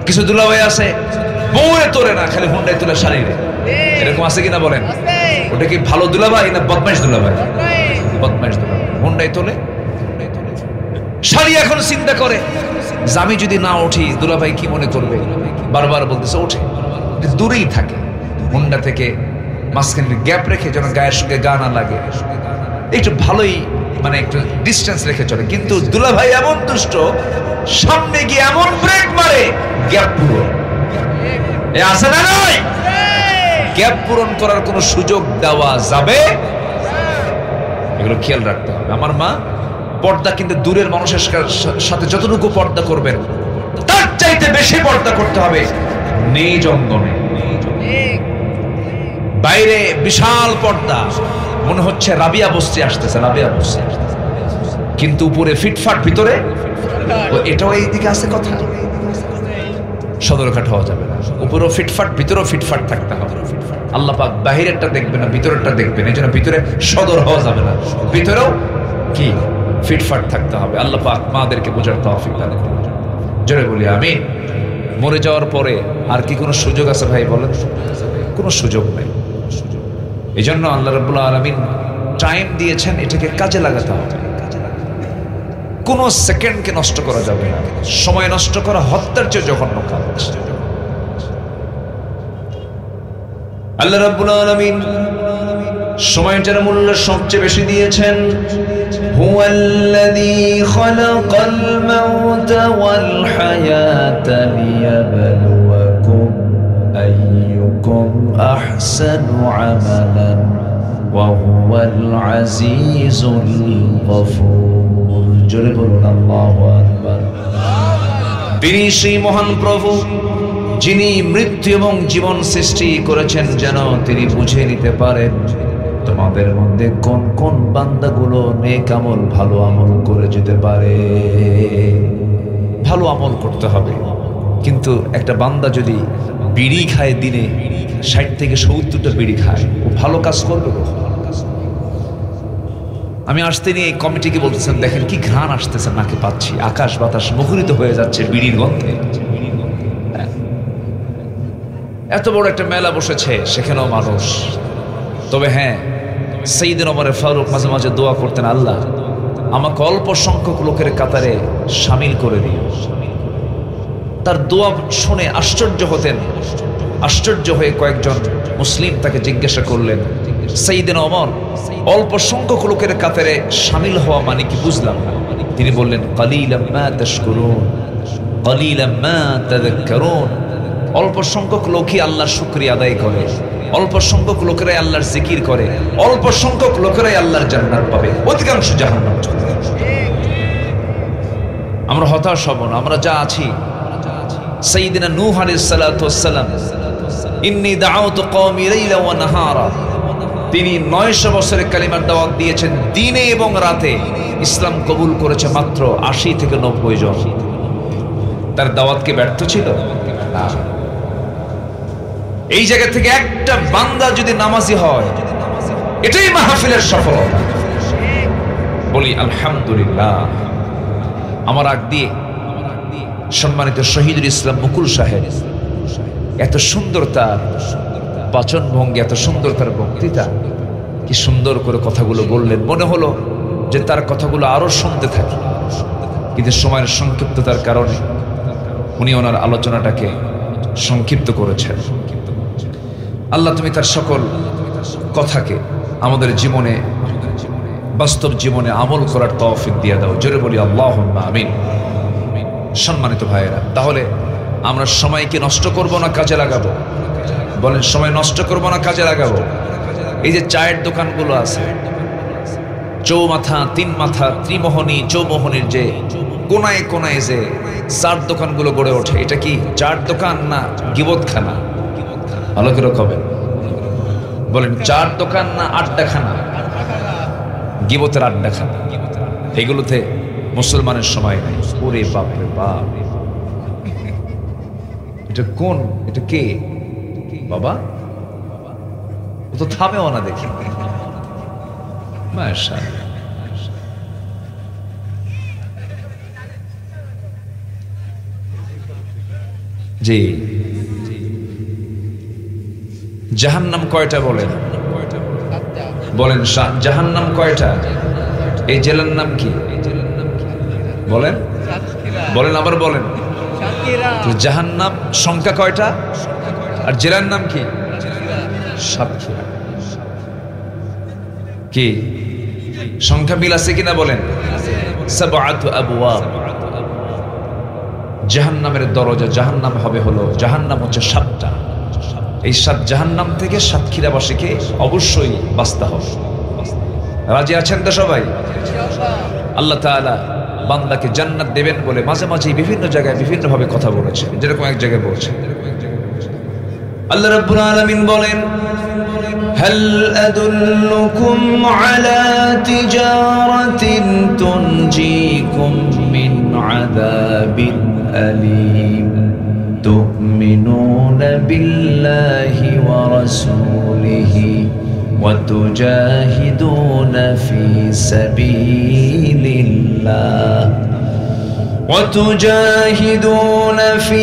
কিছু দুলাভাই আছে বউয়ে তোলে না, খালি হুন্ডায় তোলে শাড়িরে। এরকম আছে কিনা বলেন? ওটা কি ভালো দুলাভাই না বদমাইশ দুলাভাই? বদমাইশ দুলাভাই। হুন্ডায় তোলে শাড়ি। এখন চিন্তা করে যে আমি যদি না উঠি দুলাভাই কি মনে করবে। বারবার বলতেছে ওঠে, দূরেই থাকে হুন্ডা থেকে, মাঝখানে গ্যাপ রেখে যেন গায়ের সঙ্গে গা না লাগে, একটু ভালোই মানে একটু ডিস্টেন্স রেখে চলে। কিন্তু দুলাভাই এমন দুষ্ট, সামনে গিয়ে এমন ব্রেক মারে গ্যাপ পূরণ। আছে না নয়? গ্যাপ পূরণ করার কোনো সুযোগ দেওয়া যাবে? এগুলো খেয়াল রাখতে হবে। আমার মা পর্দা কিন্তু দূরের মানুষের সাথে যতটুকু পর্দা করবেন তার চাইতে বেশি পর্দা করতে হবে নিজ অঙ্গনে। বাইরে বিশাল পর্দা, মনে হচ্ছে রাবিয়া বস্তি আসতেছে, রাবিয়া বস্তি, কিন্তু উপরে ফিটফাট, ভিতরে এটাও এইদিকে আছে। কথা সদরঘাট হওয়া যাবে না। উপরেও ফিটফাট, ভিতরেও ফিটফাট থাকতে হবে। আল্লাহ পাক বাহিরেরটা দেখবে না, ভিতরেরটা দেখবেন। এই জন্য ভিতরে সদর হওয়া যাবে না, ভিতরেও কি ফিটফাট থাকতে হবে। আল্লাহ পাক মাদেরকে বোঝার তৌফিক দান করুন। জোরে বলি আমিন। মরে যাওয়ার পরে আর কি কোনো সুযোগ আছে ভাই বলেন? কোনো সুযোগ নেই। এই জন্য আল্লাহ রাব্বুল আলামিন টাইম দিয়েছেন, এটাকে কাজে লাগাতে হবে। কোনো সেকেন্ডকে নষ্ট করা যাবে না। সময় নষ্ট করা হত্যার চেয়ে জঘন্য কাজ। আল্লাহ রাব্বুল আলামিন সময়টার মূল্য সবচেয়ে বেশি দিয়েছেন। হুয়াল্লাযী খালাকাল মাউতা ওয়াল হায়াতা লিয়াবলুয়াকুম আইয়ুকুম আহসানু আমালান ওয়া হুয়াল আজিজুল গফুর। জোরে বলুন আল্লাহু আকবার। তিনি সেই মহান প্রভু যিনি মৃত্যু এবং জীবন সৃষ্টি করেছেন যেন তিনি বুঝে নিতে পারেন তোমাদের মধ্যে কোন কোন বান্দাগুলো নেক আমল ভালো আমল করে যেতে পারে। ভালো আমল করতে হবে, কিন্তু একটা বান্দা যদি বিড়ি খায় দিনে 60 থেকে 70টা বিড়ি খায়, ও ভালো কাজ করবে। আমি আসতে নিয়ে এই কমিটিকে বলতেছেন, দেখেন কি ঘ্রাণ আসতেছে, নাকে পাচ্ছি, আকাশ বাতাস মুখরিত হয়ে যাচ্ছে বিড়ির গন্ধে। এত বড় একটা মেলা বসেছে, সেখানেও মানুষ। তবে হ্যাঁ, সাইয়েদনা ওমর ফারুক মাঝে মাঝে দোয়া করতেন, আল্লাহ আমাকে অল্প সংখ্যক লোকের কাতারে শামিল করে দিও। তার দোয়া শুনে আশ্চর্য হতেন। আশ্চর্য হয়ে কয়েকজন মুসলিম তাকে জিজ্ঞাসা করলেন, সাইয়েদনা ওমর, অল্প সংখ্যক লোকের কাতারে শামিল হওয়া মানে কি বুঝলাম না। তিনি বললেন, কালিলাম মা তাশকুরুন কালিলাম মা তাযাক্কারুন। অল্প সংখ্যক লোকই আল্লাহর শুকরিয়া আদায় করে, অল্প সংখ্যক লোকেরাই আল্লাহর জিকির করে, অল্প সংখ্যক লোকেরাই আল্লাহর জান্নাত পাবে, অধিকাংশ জাহান্নাম চলে যাবে। আমরা হতাশ হব না, আমরা যা আছি। সাইয়েদনা নূহ আলাইহিস সালাতু ওয়াস সালাম, ইন্নী দাআউতু কওমি লাইলা ওয়া নাহারা, তিনি 900 বছরের কালিমার দাওয়াত দিয়েছেন দিনে এবং রাতে। ইসলাম কবুল করেছে মাত্র 80 থেকে 90 জন। তার দাওয়াতকে ব্যর্থ ছিল না। এই জায়গা থেকে একটা বান্দা যদি নামাজি হয়, এটাই মাহফিলের সফলতা। বলি আলহামদুলিল্লাহ। আমার আগ দিয়ে সম্মানিত শহীদুল ইসলাম মুকুল সাহেব, এত সুন্দর তার বাচন ভঙ্গি, এত সুন্দর তার বক্তৃতা, কি সুন্দর করে কথাগুলো বললেন। মনে হলো যে তার কথাগুলো আরো শুনতে থাকি, কিন্তু সময়ের সংক্ষিপ্ততার কারণে উনি ওনার আলোচনাটাকে সংক্ষিপ্ত করেছেন। আল্লাহ তুমি তার সকল কথাকে আমাদের জীবনে, বাস্তব জীবনে আমল করার তৌফিক দিয়ে দাও। জোরে বলি আল্লাহুম্মা আমিন। সম্মানিত ভাইয়েরা, তাহলে আমরা সময়কে নষ্ট করব না কাজে লাগাবো? বলেন, সময় নষ্ট করব না কাজে লাগাবো? এই যে চায়ের দোকানগুলো আছে, চৌমাথা, তিন মাথা, ত্রিমোহনী, চৌমোহনীর যে কোনায় কোনায় যে চার দোকানগুলো গড়ে ওঠে, এটা কি চার দোকান না গিবতখানা? ভালো করে কবেন, বলেন চার দোকান না আড্ডাখানা? গিবতের আড্ডাখানা। এগুলোতে মুসলমানের সময় নাই। ওরে বাপরে বাপ, এটা কোন, এটা কে বাবা? ও তো থামেও না দেখি। মাশাআল্লাহ। জি, জাহান্নাম কয়টা বলেন? বলেন জাহান্নাম কয়টা? এই জেলার নাম কি বলেন? বলেন, আবার বলেন। জাহান্নাম সংখ্যা কয়টা আর জেলার নাম কি? সাতক্ষীরা। কি সংখ্যা মিল আছে কিনা বলেন? সাবআতু আবওয়াব। জাহান্নামের দরজা, জাহান্নাম হবে হলো, জাহান্নাম হচ্ছে 7টা। এই 7 জাহান্নাম থেকে সাতক্ষীরাবাসীকে অবশ্যই বাঁচতে হবে। রাজি আছেন তো সবাই? আল্লাহ তাআলা বান্দাকে জান্নাত দেবেন বলে মাঝে মাঝে বিভিন্ন জায়গায় বিভিন্ন ভাবে কথা বলেছেন। যেরকম এক জায়গায় বলছেন, আল্লাহ রাব্বুল আলামিন বলেন, হাল আদুল্লুকুম আলা তিজারাতিন তুনজিকুম মিন আযাবিন আলীম তুমিনুনা বিল্লাহি ওয়া রাসূলিহি وتجاهدون في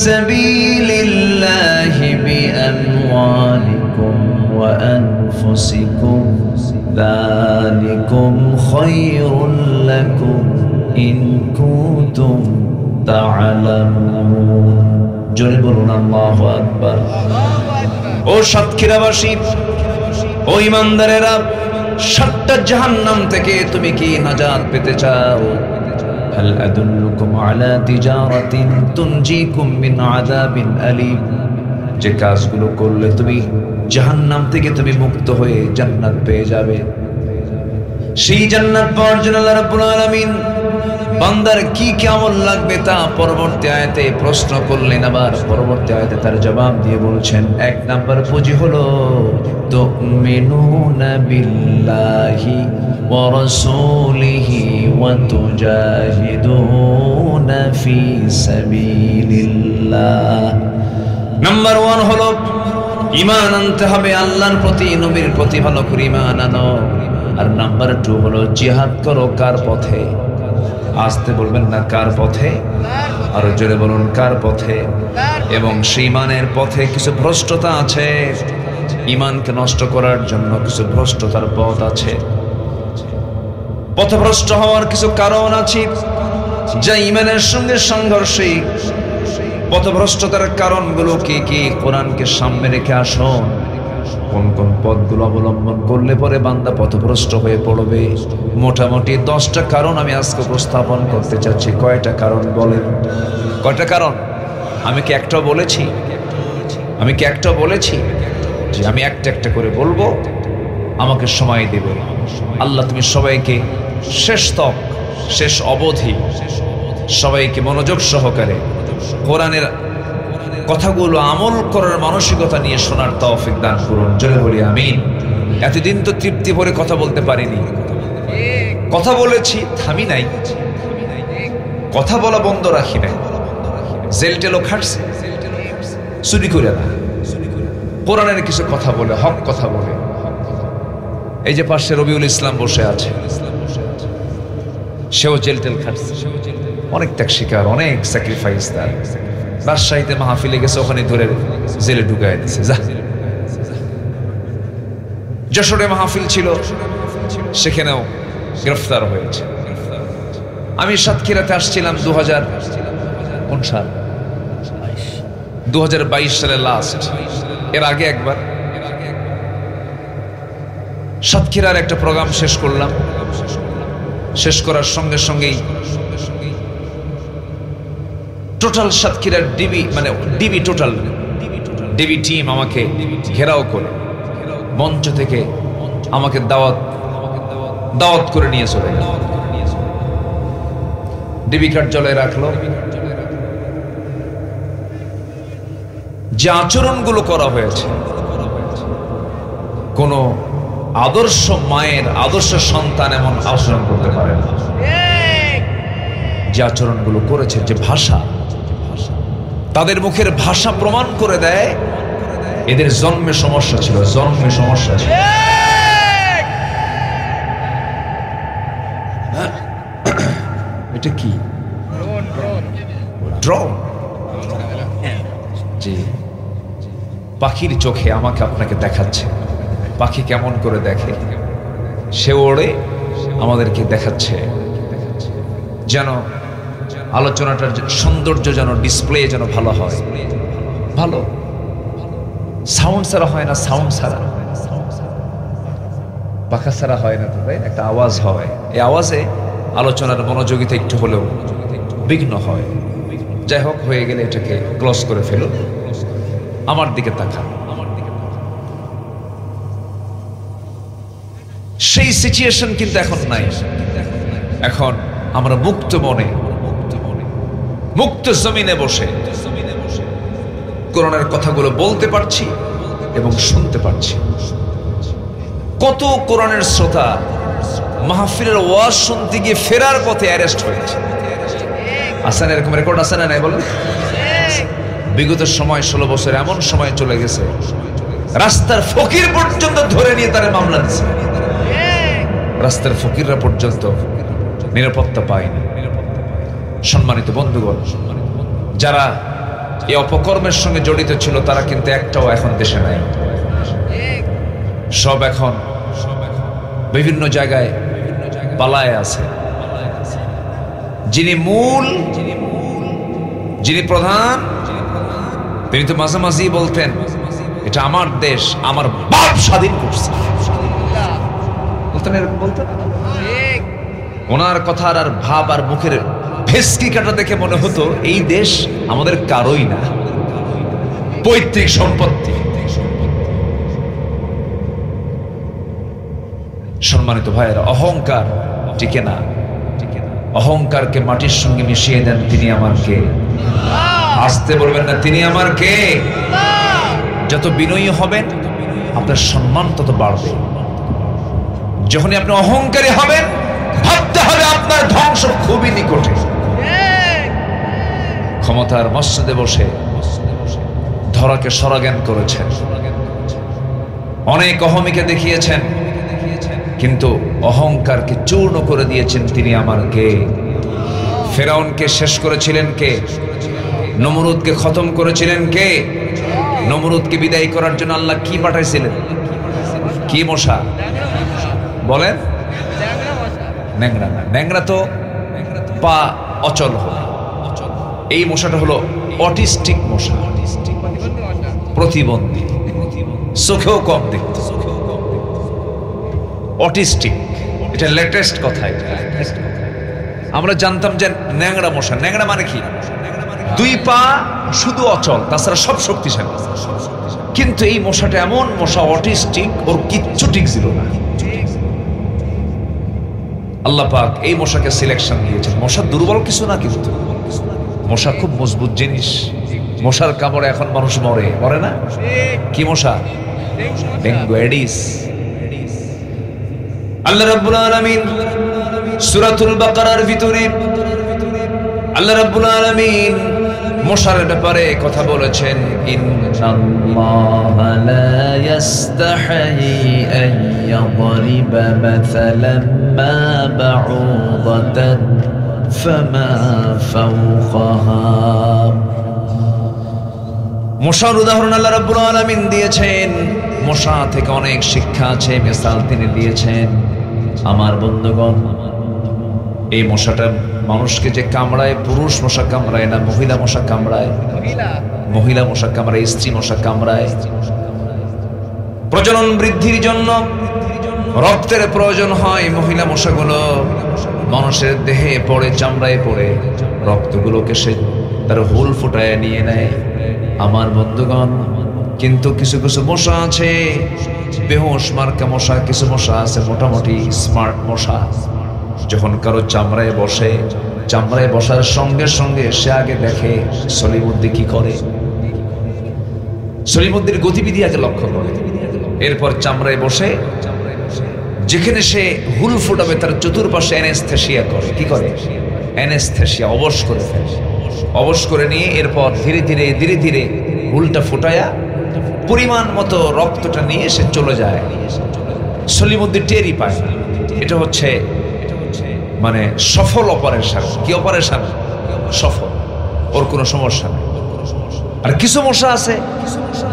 سبيل الله بأموالكم وأنفسكم ذلكم خير لكم إن كنتم تعلمون جربنا الله أكبر ও সাতক্ষীরাবাসী, ও ইমানদারেরা, 7টা জাহান্নাম থেকে তুমি কি নাজাত পেতে চাও? হাল আদুল্লুকুম আলা তিজারাতিন তুনজিকুম মিন আযাবিন আলীম। যে কাজগুলো করলে তুমি জাহান্নাম থেকে তুমি মুক্ত হয়ে জান্নাত পেয়ে যাবে। সেই জান্নাত পাওয়ার জন্য আল্লাহ রাব্বুল আলামিন বান্দার কি কেমন লাগবে তা পরবর্তী আয়াতে প্রশ্ন করলেন, আবার পরবর্তী আয়াতে তার জবাব দিয়ে বলছেন, এক নাম্বার পুঁজি হলো তুমিনুনা বিল্লাহি ওয়া রাসূলিহি ওয়া তুজাহিদুনা ফি সাবিলিল্লাহ। নাম্বার 1 হলো ঈমান আনতে হবে আল্লাহর প্রতি, নবীর প্রতি ভালো করে ঈমান আনো। আর নাম্বার 2 হলো জিহাদ করো কার পথে? আসতে বলবেন না, কার পথে? আরো জোরে বলুন, কার পথে? এবং সেই ঈমানের পথে কিছু ভ্রষ্টতা আছে, ঈমানকে নষ্ট করার জন্য কিছু ভ্রষ্টতার পথ আছে, পথভ্রষ্ট হওয়ার কিছু কারণ আছে যা ঈমানের সঙ্গে সাংঘর্ষিক। পথভ্রষ্টতার কারণগুলো কি কি? কোরআনকে সামনে রেখে আসুন, কোন কোন পথগুলো অবলম্বন করলে পরে বান্দা পথভ্রষ্ট হয়ে পড়বে। মোটামুটি 10টা কারণ আমি আজকে উপস্থাপন করতে চাচ্ছি। কয়টা কারণ বলেন? কয়টা কারণ? আমি কি একটা বলেছি? আমি কি একটা বলেছি যে আমি একটা একটা করে বলবো? আমাকে সময় দেবে আল্লাহ। তুমি সবাইকে শেষ তক, শেষ অবধি সবাইকে মনোযোগ সহকারে কোরআনের কথাগুলো আমল করার মানসিকতা নিয়ে শোনার তৌফিক দান করুন। জোরে বলি আমিন। এতদিন তো তৃপ্তি ভরে কথা বলতে পারিনি, কথা বলেছি, থামি নাই, কথা বলা বন্ধ রাখি নাই। জেল টেলও খাটছে, চুরি করে না, কোরআনের কিছু কথা বলে, হক কথা বলে। এই যে পাশে রবিউল ইসলাম বসে আছে, সেও জেল টেল খাটছে, অনেক ত্যাগ শিকার, অনেক স্যাক্রিফাইস তার। রাজশাহীতে মাহফিলে গেছে, ওখানে ধরে জেলে ঢুকায় দিচ্ছে। যা, যশোরে মাহফিল ছিল, সেখানেও গ্রেফতার হয়েছে। আমি সাতক্ষীরাতে আসছিলাম 2022 সালে লাস্ট, এর আগে একবার সাতক্ষীরার একটা প্রোগ্রাম শেষ করলাম। শেষ করার সঙ্গে সঙ্গেই টোটাল সাতক্ষীরার ডিবি, মানে ডিবি টোটাল ডিবি টিম আমাকে ঘেরাও করে মঞ্চ থেকে আমাকে দাওয়াত করে নিয়ে চলে গেল। ডিবি কার্যালয়ে রাখলো। যে আচরণগুলো করা হয়েছে, কোন আদর্শ মায়ের, আদর্শ সন্তান এমন আচরণ করতে পারে না। যে আচরণগুলো করেছে, যে ভাষা, তাদের মুখের ভাষা প্রমাণ করে দেয় এদের জন্মে সমস্যা ছিল, জন্মে সমস্যা ছিল। এটা কি? ড্রোন। জি, পাখির চোখে আমাকে আপনাকে দেখাচ্ছে। পাখি কেমন করে দেখে, সে ওড়ে আমাদেরকে দেখাচ্ছে, যেন আলোচনাটার সৌন্দর্য, যেন ডিসপ্লে যেন ভালো হয়। ভালো সাউন্ড ছাড়া হয় না, সাউন্ড ছাড়া, পাখা ছাড়া হয় না, তো তাই একটা আওয়াজ হয়। এই আওয়াজে আলোচনার মনোযোগিতা একটু হলেও বিঘ্ন হয়। যাই হোক, হয়ে গেলে এটাকে ক্লোজ করে ফেলুন। আমার দিকে তাকান। সেই সিচুয়েশন কিন্তু এখন নাই। এখন আমরা মুক্ত মনে, মুক্ত জমিনে বসে কোরআনের কথাগুলো বলতে পারছি এবং শুনতে পারছি। কত কোরআনের শ্রোতা মাহফিলের ওয়াজ শুনতে গিয়ে ফেরার পথে অ্যারেস্ট হয়েছে। আছেন এরকম রেকর্ড? আছে না নাই বলেন? বিগত সময় 16 বছর এমন সময় চলে গেছে, রাস্তার ফকির পর্যন্ত ধরে নিয়ে তারা মামলা দিচ্ছে। রাস্তার ফকিররা পর্যন্ত নিরাপত্তা পায়নি। সম্মানিত বন্ধুগণ, যারা এই অপকর্মের সঙ্গে জড়িত ছিল তারা কিন্তু একটাও এখন দেশে নাই। সব এখন বিভিন্ন জায়গায় পালায় আছে। যিনি মূল, যিনি প্রধান, তিনি তো মাঝে মাঝেই বলতেন, এটা আমার দেশ, আমার বাপ স্বাধীন করছে। বলতেন, এরকম বলতেন। ওনার কথা আর ভাব আর মুখের ভেস্কি কাটা দেখে মনে হতো এই দেশ আমাদের কারোই না, পৈতৃক সম্পত্তি। সম্মান সম্মানিত ভাইয়েরা, অহংকার টিকে না। অহংকারকে মাটির সঙ্গে মিশিয়ে দেন, তিনি আমার কে। আসতে বলবেন না, তিনি আমার কে। যত বিনয়ী হবেন আপনার সম্মান তত বাড়বে। যখনই আপনি অহংকারী হবেন, ভাবতে হবে আপনার ধ্বংস খুবই নিকটে। ক্ষমতার মসজিদে বসে ধরাকে সরাজ্ঞান করেছেন, অনেক অহমিকে দেখিয়েছেন, কিন্তু অহংকারকে চূর্ণ করে দিয়েছেন, তিনি আমার কে। ফেরাউনকে শেষ করেছিলেন কে? নমরুদকে খতম করেছিলেন কে? নমরুদকে বিদায় করার জন্য আল্লাহ কি পাঠাইছিলেন? কি মশা বলেন? ন্যাংরা না, ন্যাংরা তো পা অচল হবে। এই মশাটা হলো অটিস্টিক মশা, প্রতিবন্ধী, চোখেও কম দেখতে, অটিস্টিক। এটা লেটেস্ট কথা। আমরা জানতাম যে ন্যাংরা মশা, ন্যাংরা মানে কি? দুই পা শুধু অচল, তাছাড়া সব শক্তিশালী। কিন্তু এই মশাটা এমন মশা, অটিস্টিক, ওর কিচ্ছু ঠিক ছিল না। আল্লাহ পাক এই মশাকে সিলেকশন দিয়েছেন। মশা দুর্বল কিছু না, কিন্তু মশা খুব মজবুত জিনিস। মশার কামড়ে এখন মানুষ মরে না। কি মশা? Dengue, Aedes. আল্লাহ রাব্বুল আলামিন সূরাতুল বাকারার ভিতরে আল্লাহ রাব্বুল আলামিন মশার ব্যাপারে কথা বলেছেন, ইন্নাল্লাহা লা ইস্তাহি আন ইয়াদরিবা মাসালান মা বাউদাতান ফামা ফাওকাহা। মশার উদাহরণ আল্লাহ রাব্বুল আলামিন দিয়েছেন। মশা থেকে অনেক শিক্ষা আছে, মিসাল তিনি দিয়েছেন। আমার বন্ধুগণ, এই মশাটা মানুষকে যে কামড়ায়, পুরুষ মশা কামড়ায় না, মহিলা মশা কামড়ায়। মহিলা মশা কামড়ায়, স্ত্রী মশা কামড়ায়। প্রজনন বৃদ্ধির জন্য রক্তের প্রয়োজন হয়। মহিলা মশাগুলো মানুষের দেহে পড়ে, চামড়ায় পড়ে, রক্তগুলোকে সে তার হুল ফুটায় নিয়ে নেয়। আমার বন্ধুগণ, কিন্তু কিছু কিছু মশা আছে বেহুশ মার্কা মশা, কিছু মশা আছে মোটামুটি স্মার্ট মশা। যখন কারো চামড়ায় বসে, চামড়ায় বসার সঙ্গে সঙ্গে সে আগে দেখে সলিমুদ্দি কি করে, সলিমুদ্দির গতিবিধি আগে লক্ষ্য করে। এরপর চামড়ায় বসে যেখানে সে হুল ফুটাবে তার চতুর্পাশে অ্যানেস্থেসিয়া করে। কি করে? অ্যানেস্থেসিয়া, অবশ করে ফেলে। অবশ করে নিয়ে এরপর ধীরে ধীরে ধীরে ধীরে হুলটা ফুটায়া পরিমাণ মতো রক্তটা নিয়ে সে চলে যায়। সলিমুদ্দিন টেরই পায় না। এটা হচ্ছে মানে সফল অপারেশন। কি অপারেশন? সফল, ওর কোনো সমস্যা নেই। আর কিছু মশা আছে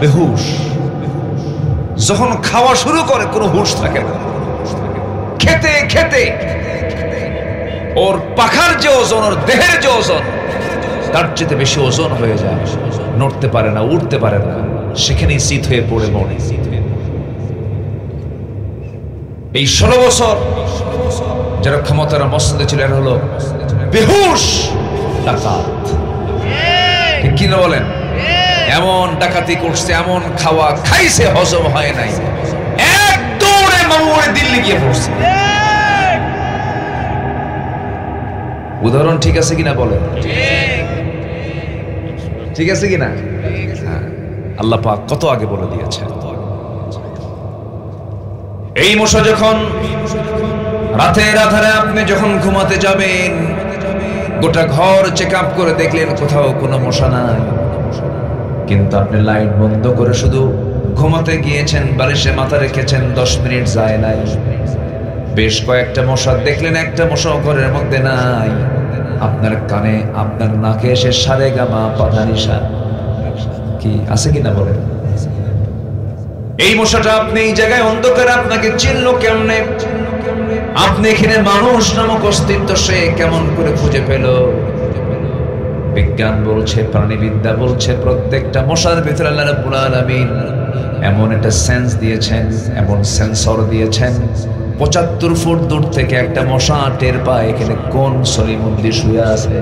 বেহুশ, যখন খাওয়া শুরু করে কোনো হুঁশ থাকে না। খেতে খেতে ওর পাখার যে ওজন, ওর দেহের যে ওজন, তার চেয়ে বেশি ওজন হয়ে যায়। নড়তে পারে না, উঠতে পারে না, সেখানেই শীত হয়ে পড়ে মরে। এই 16 বছর যারা ক্ষমতার মসজিদে ছিল, এরা হলো বেহুশ ডাকাত। ঠিক কি না বলেন? এমন ডাকাতি করছে, এমন খাওয়া খাইছে, হজম হয় নাই, এক দৌড়ে মামুরে দিল্লি গিয়ে পড়ছে। উদাহরণ ঠিক আছে কিনা বলেন? ঠিক আছে কিনা? আল্লাহ পাক কত আগে বলে দিয়েছেন। এই মশা যখন রাতের আধারে আপনি যখন ঘুমাতে যাবেন, গোটা ঘর চেক আপ করে দেখলেন কোথাও কোনো মশা নাই, কিন্তু আপনি লাইট বন্ধ করে শুধু ঘুমাতে গিয়েছেন, বালিশে মাথা রেখেছেন, 10 মিনিট যায় নাই, বেশ কয়েকটা মশা দেখলেন, একটা মশাও ঘরের মধ্যে নাই। আপনার কানে, আপনার নাকে এসে সারে গামা পাধানিসা কি আছে কিনা বলেন? এই মশাটা আপনি এই জায়গায় অন্ধকারে আপনাকে চিনলো কেমনে? আপনি এখানে মানুষ নামক অস্তিত্ব সে কেমন করে খুঁজে পেল? বিজ্ঞান বলছে, প্রাণীবিদ্যা বলছে, প্রত্যেকটা মশার ভিতরে আল্লাহ রাব্বুল আলামিন এমন একটা সেন্স দিয়েছেন, এমন সেন্সর দিয়েছেন, 75 ফুট দূর থেকে একটা মশা টের পায় এখানে কোন সলিমুদ্দি শুয়ে আছে।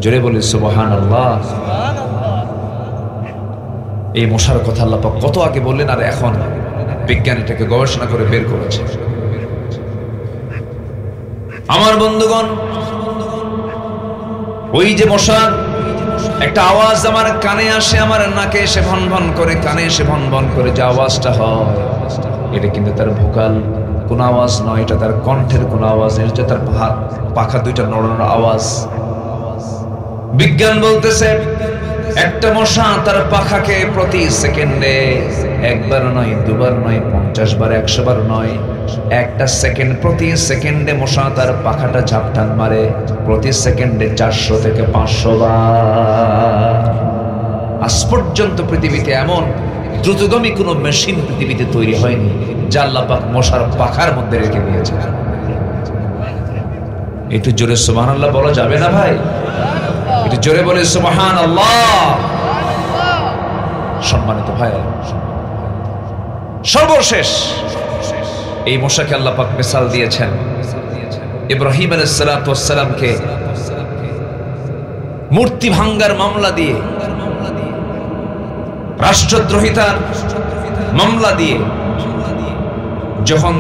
জোরে বলি সুবহানাল্লাহ। এই মশার কথা আল্লাহ পাক কত আগে বললেন, আর এখন বিজ্ঞান এটাকে গবেষণা করে বের করেছে। আমার বন্ধুগণ, ওই যে মশার একটা আওয়াজ আমার কানে আসে, আমার নাকে এসে ভন ভন করে, কানে এসে ভন ভন করে যে আওয়াজটা হয়, এটা কিন্তু তার ভোকাল কোন আওয়াজ নয়, এটা তার কণ্ঠের কোন আওয়াজ, এটা তার পাখা দুইটা নড়ানোর আওয়াজ। বিজ্ঞান বলতেছে একটা মশা তার পাখাকে প্রতি সেকেন্ডে একবার নয়, দুবার নয়, 50 বার, 100 বার নয়, একটা সেকেন্ড, প্রতি সেকেন্ডে মশা তার পাখাটা ঝাপটান মারে, প্রতি সেকেন্ডে 400 থেকে 500 বার। আজ পর্যন্ত পৃথিবীতে এমন দ্রুতগামী কোনো মেশিন পৃথিবীতে তৈরি হয়নি যা আল্লাহ পাক মশার পাখার মধ্যে রেখে দিয়েছে। একটু জোরে সুবহানাল্লাহ বলা যাবে না ভাই? একটু জোরে বলে সুবহানাল্লাহ। সম্মানিত ভাই, সর্বশেষ এই মশাকে আল্লাহ পাক মিসাল দিয়েছেন ইব্রাহিম আলাইহিস সালাতু ওয়াস সালামকে মূর্তি ভাঙ্গার মামলা দিয়ে, রাষ্ট্রদ্রোহিতার মামলা দিয়ে যখন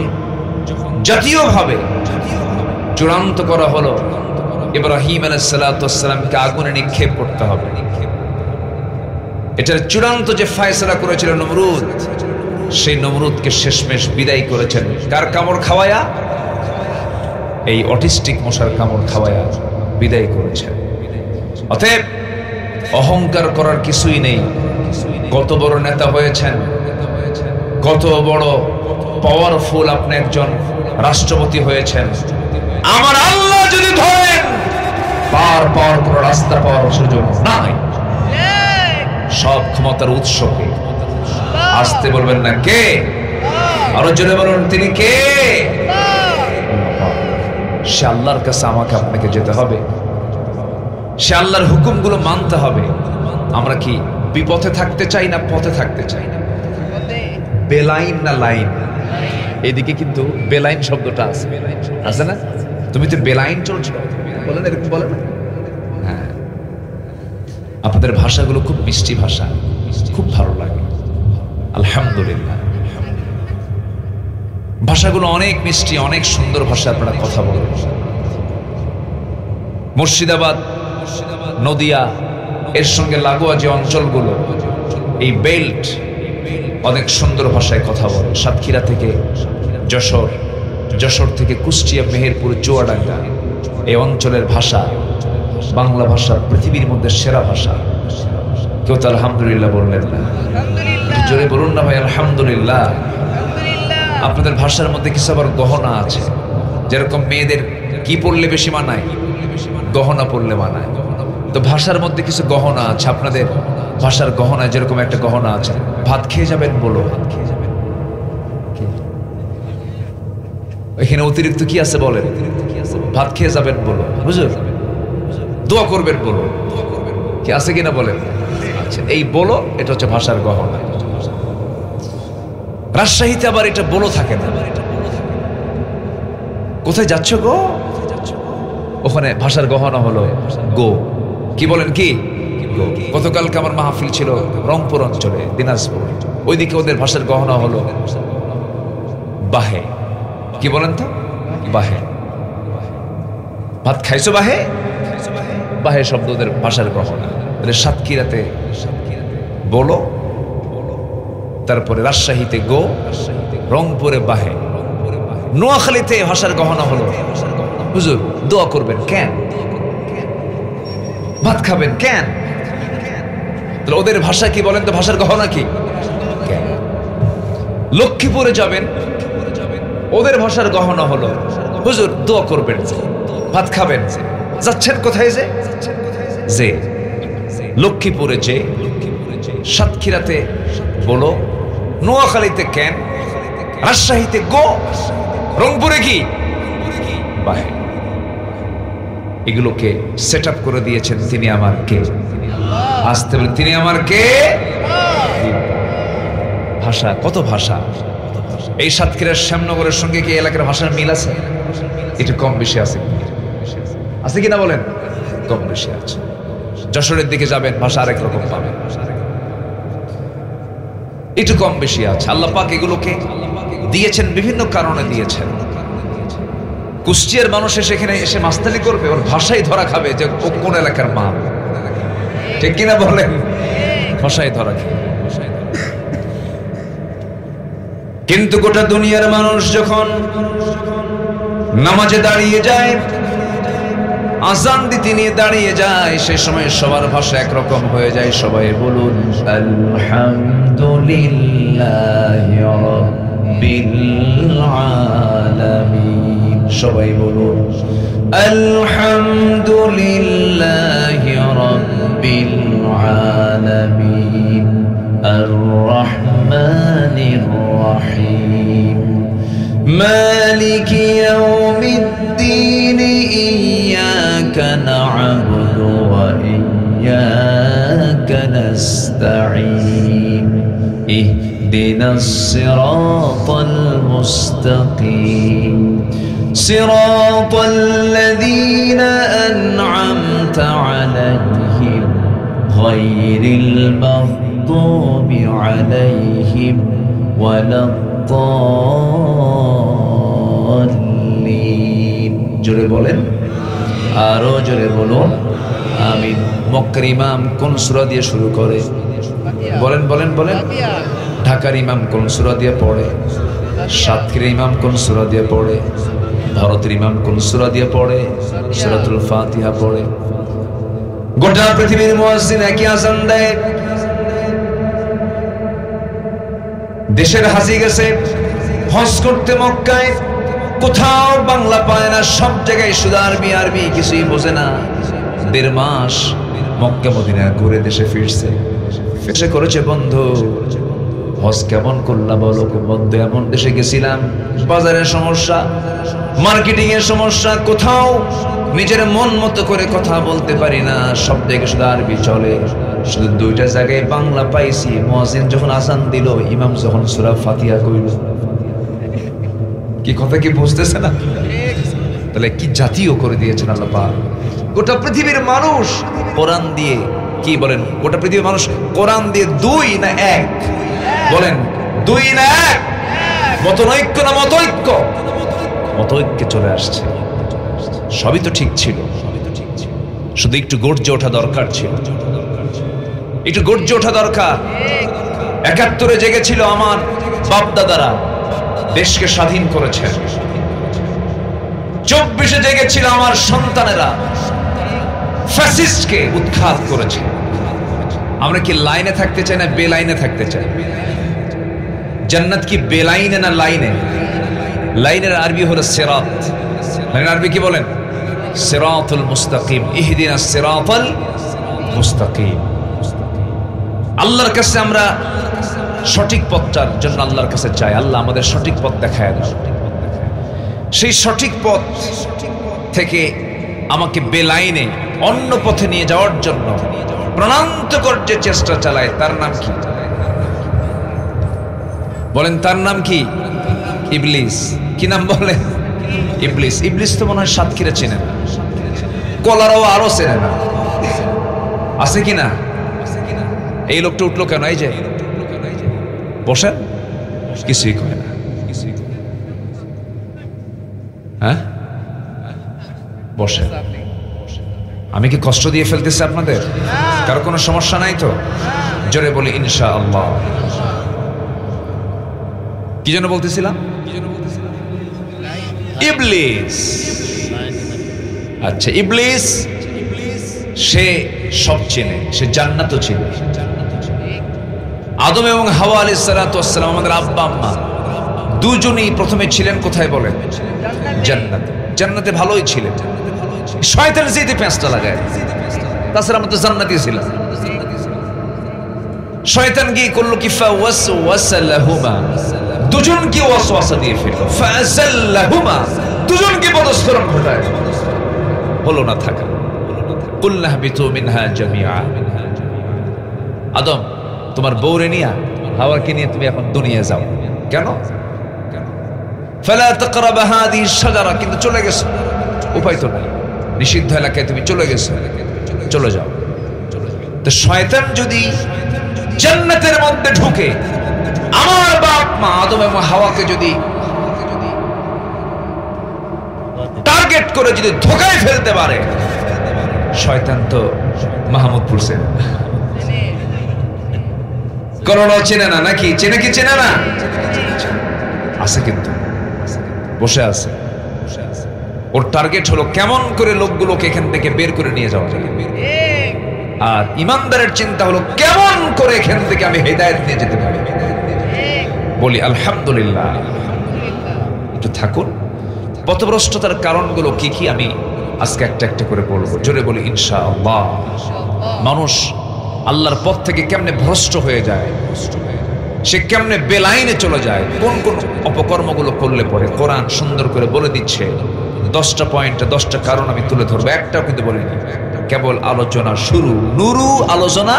জাতীয়ভাবে চূড়ান্ত করা হলো ইব্রাহিম আলাইহিস সালাতু ওয়াস সালামকে আগুনে নিক্ষেপ করতে হবে, এটার চূড়ান্ত যে ফয়সালা করেছিল নমরুদ, সেই নমরুদকে শেষমেশ বিদায় করেছেন কার কামড় খাওয়ায়া? এই অটিস্টিক মশার কামড় খাওয়ায়া বিদায় করেছেন। অতএব অহংকার করার কিছুই নেই। কত বড় নেতা হয়েছেন, কত বড় পাওয়ারফুল আপনি একজন রাষ্ট্রপতি হয়েছেন, আমার আল্লাহ যদি ধরেন পার পাওয়ার কোনো রাস্তা পাওয়ার সুযোগ নাই। সব ক্ষমতার উৎসকে আসতে বলবেন না কে? আরো জোরে বলুন তিনি কে? সে আল্লাহর কাছে আমাকে আপনাকে যেতে হবে, সে আল্লাহর হুকুমগুলো মানতে হবে। আমরা কি বিপথে থাকতে চাই না পথে থাকতে চাই? বেলাইন না লাইন? এদিকে কিন্তু বেলাইন শব্দটা আছে, আছে না? তুমি তো বেলাইন চলছো, বলেন এরকম বলেন। হ্যাঁ, আপনাদের ভাষাগুলো খুব মিষ্টি ভাষা, খুব ভালো লাগে, আলহামদুলিল্লাহ। ভাষাগুলো অনেক মিষ্টি, অনেক সুন্দর ভাষা আপনারা কথা বলেন। মুর্শিদাবাদ, নদিয়া, এর সঙ্গে লাগোয়া যে অঞ্চলগুলো, এই বেল্ট অনেক সুন্দর ভাষায় কথা বলে। সাতক্ষীরা থেকে যশোর, যশোর থেকে কুষ্টিয়া, মেহেরপুর, চুয়াডাঙ্গা, এই অঞ্চলের ভাষা বাংলা ভাষা পৃথিবীর মধ্যে সেরা ভাষা। কেউ তো আলহামদুলিল্লাহ বললেন না? জোরে বলুন না ভাই আলহামদুলিল্লাহ। আপনাদের ভাষার মধ্যে কিছু আবার গহনা আছে, যেরকম মেয়েদের কি পড়লে বেশি মানায়? গহনা পড়লে মানায়। তো ভাষার মধ্যে কিছু গহনা আছে, আপনাদের ভাষার গহনা যেরকম একটা গহনা আছে, ভাত খেয়ে যাবেন বলো, এখানে অতিরিক্ত কি আছে বলেন? ভাত খেয়ে যাবেন বলো, বুঝলেন? দোয়া করবেন বলো, কি আছে কিনা বলেন? আচ্ছা, এই বলো এটা হচ্ছে ভাষার গহনা। রাজশাহীতে আবার এটা বলো থাকে না। কোথায় যাচ্ছ গো? ওখানে ভাষার গহনা হলো গো। কি বলেন? কি গতকালকে আমার মাহফিল ছিল রংপুর অঞ্চলে, দিনাজপুর, ওইদিকে ওদের ভাষার গহনা হলো বাহে। কি বলেন তো? বাহে। ভাত খাইছো বাহে? বাহে শব্দ ওদের ভাষার গহনা। সাতক্ষীরাতে বলো, তারপরে রাজশাহীতে গো, রংপুরে বাহে, নোয়াখালীতে ভাষার গহনা হলো হুজুর দোয়া করবেন কেন, ভাত খাবেন কেন? তাহলে ওদের ভাষা কি বলেন তো? ভাষার গহনা কি? লক্ষ্মীপুরে যাবেন, ওদের ভাষার গহনা হলো হুজুর দোয়া করবেন, ভাত খাবেন। যাচ্ছেন কোথায়? যে লক্ষ্মীপুরে যে, সাতক্ষীরাতে বলো, নোয়াখালীতে কেন, রাজশাহীতে গো, রংপুরে কি বাহে। এগুলোকে সেট আপ করে দিয়েছেন তিনি আমার কে? আসতে বলে তিনি আমার কে? ভাষা, কত ভাষা। এই সাতক্ষীরার শ্যামনগরের সঙ্গে কি এলাকার ভাষার মিল আছে? একটু কম বেশি আছে, আছে কিনা বলেন? কম বেশি আছে। যশোরের দিকে যাবেন, ভাষা আরেক রকম পাবেন। একটু কম বেশি আছে। আল্লাহ পাক এগুলোকে দিয়েছেন, বিভিন্ন কারণে দিয়েছেন। কুষ্টিয়ার মানুষ সেখানে এসে মাস্তানি করবে, ওর ভাষাই ধরা খাবে যে ও কোন এলাকার মা, ঠিক কিনা বলেন? ভাষাই ধরা খাবে। কিন্তু গোটা দুনিয়ার মানুষ যখন নামাজে দাঁড়িয়ে যায়, আযান দিতে নিয়ে দাঁড়িয়ে যায়, সে সময় সবার ভাষা একরকম হয়ে যায়। সবাই বলুন আলহামদুলিল্লাহি রাব্বিল আলামিন। সবাই বলুন আলহামদুলিল্লাহি রাব্বিল আলামিন আর রহমানির রহিম মালিকি ইয়াউমিদ্দিন ইয়্যাকা না'বুদু ওয়া ইয়্যাকা নাস্তাঈন ইহদিনাস সিরাতাল মুস্তাকিম সিরাতাল লাযীনা আন'আমতা আলাইহিম গায়রিল মাগদুবি আলাইহিম ওয়ালাদ-দাল্লিন। জোরে বলেন, আরো জোরে বলুন আমিন। মক্কার ইমাম কোন সূরা দিয়ে শুরু করে? বলেন বলেন বলেন। ঢাকার ইমাম কোন সূরা দিয়ে পড়ে? সাতক্ষীরার ইমাম কোন সূরা দিয়ে পড়ে? ভারতের ইমাম কোন সূরা দিয়ে পড়ে? সূরাতুল ফাতিহা পড়ে। গোটা পৃথিবীর মুয়াজ্জিন একই আযান দেয়। দেশের হাজি গেছে হজ করতে মক্কায়, কোথাও বাংলা পায় না, সব জায়গায় শুধু আরবি আরবি, কিছুই বোঝে না। 1.5 মাস মক্কা মদিনা ঘুরে দেশে ফিরছে। এসে করেছে বন্ধু হজ কেমন করলাম বলো? বন্ধু এমন দেশে গেছিলাম, বাজারের সমস্যা, মার্কেটিং এর সমস্যা, কোথাও নিজের মন মতো করে কথা বলতে পারি না, সব জায়গায় শুধু আরবি চলে। শুধু 2টা জায়গায় বাংলা পাইছি, মুয়াজ্জিন যখন আযান দিল, ইমাম যখন সূরা ফাতিহা কইল। কি কথা কি বুঝতেছে না? তাহলে কি জাতীয় করে দিয়েছেন আল্লাহ পাক। গোটা পৃথিবীর মানুষ কোরআন দিয়ে, কি বলেন, গোটা পৃথিবীর মানুষ কোরআন দিয়ে 2 না 1? বলেন 2 না 1? মতনৈক্য না মতৈক্য? মতৈক্যে চলে আসছে। সবই তো ঠিক ছিল, শুধু একটু গর্জে ওঠা দরকার ছিল, একটু গর্জে ওঠা দরকার। 71-এ জেগেছিল আমার বাপ দাদারা, দেশকে স্বাধীন করেছে। 24-এ জেগেছিল আমার সন্তানেরা, ফ্যাসিস্টকে উৎখাত করেছে। আমরা কি লাইনে থাকতে চাই না বেলাইনে থাকতে চাই? জান্নাত কি বেলাইনে না লাইনে? লাইনের আরবি হলো সিরাত। লাইনের আরবি কি বলেন? সিরাতুল মুস্তাকিম, ইহদিনাস সিরাতাল মুস্তাকিম। আল্লাহর কাছে আমরা সঠিক পথটার জন্য আল্লাহর কাছে চাই, আল্লাহ আমাদের সঠিক পথ দেখায় দাও। সেই সঠিক পথ থেকে আমাকে বেলাইনে অন্য পথে নিয়ে যাওয়ার জন্য প্রাণান্তকর যে চেষ্টা চালায়, তার নাম কি বলেন? তার নাম কি? ইবলিস। কি নাম বলেন? ইবলিস। ইবলিস তো মনে হয় সাতক্ষীরা চেনে না, কলারাও আরো চেনে না, আছে কি না? এই লোকটা উঠলো কেন? এই যে বসেন, কিছুই কয় না। হ্যাঁ বসেন। আমি কি কষ্ট দিয়ে ফেলতেছি আপনাদের? কারো কোনো সমস্যা নাই তো? জোরে বলি ইনশাআল্লাহ। কি যেন বলতেছিলাম? ইবলিস। আচ্ছা, ইবলিস সে সব চেনে, সে জান্নাতও চেনে। আদম এবং হাওয়া আলাইহিস সালাতু ওয়াস সালাম, আমাদের আব্বা আম্মা, দুজনেই প্রথমে ছিলেন কোথায় বলেন? জান্নাতে। জান্নাতে ভালোই ছিলেন। শয়তান যেতে পেঁচটা লাগায়, তাছাড়া আমরা তো জান্নাতি ছিলাম। শয়তান গিয়ে করলো কি? ফাওয়াসওয়াসা লাহুমা, দুজনকে ওয়াসওয়াসা দিয়ে ফেলল। ফাযাল্লাহুমা, দুজনকে পদস্খলন ঘটায়। হলো না থাকা। কুলনা হাবিতু মিনহা জামিআ। আদম, তোমার বউরে নিয়া, হাওয়াকে নিয়ে তুমি এখন দুনিয়া যাও। কেন? ফালা তাকরাবা হাদিহি শাজারা, কিন্তু চলে গেছো, উপায় তো নাই, নিষিদ্ধ এলাকায় তুমি চলে গেছো, চলে যাও। তো শয়তান যদি জান্নাতের মধ্যে ঢুকে আমার বাপ মা আদম এবং হাওয়াকে যদি টার্গেট করে যদি ধোকায় ফেলতে পারে, শয়তান তো মাহমুদপুর চেনে না, করোনা চেনে না, নাকি চেনে কি চেনে না? আছে, কিন্তু বসে আছে। ওর টার্গেট হলো কেমন করে লোকগুলোকে এখান থেকে বের করে নিয়ে যাওয়া যায়। আর ইমানদারের চিন্তা হলো কেমন করে এখান থেকে আমি হেদায়েত নিয়ে যেতে পারি। বলি আলহামদুলিল্লাহ। একটু থাকুন, পথভ্রষ্টতার কারণগুলো কি কি আমি আজকে একটা একটা করে বলবো। জোরে বলি ইনশাআল্লাহ। মানুষ আল্লাহর পথ থেকে কেমনে ভ্রষ্ট হয়ে যায়, সে কেমনে বেলাইনে চলে যায়, কোন কোন অপকর্মগুলো করলে পরে কোরআন সুন্দর করে বলে দিচ্ছে। 10টা পয়েন্টে 10টা কারণ আমি তুলে ধরবো, একটাও কিন্তু বলিনি, কেবল আলোচনা শুরু, নুরু আলোচনা।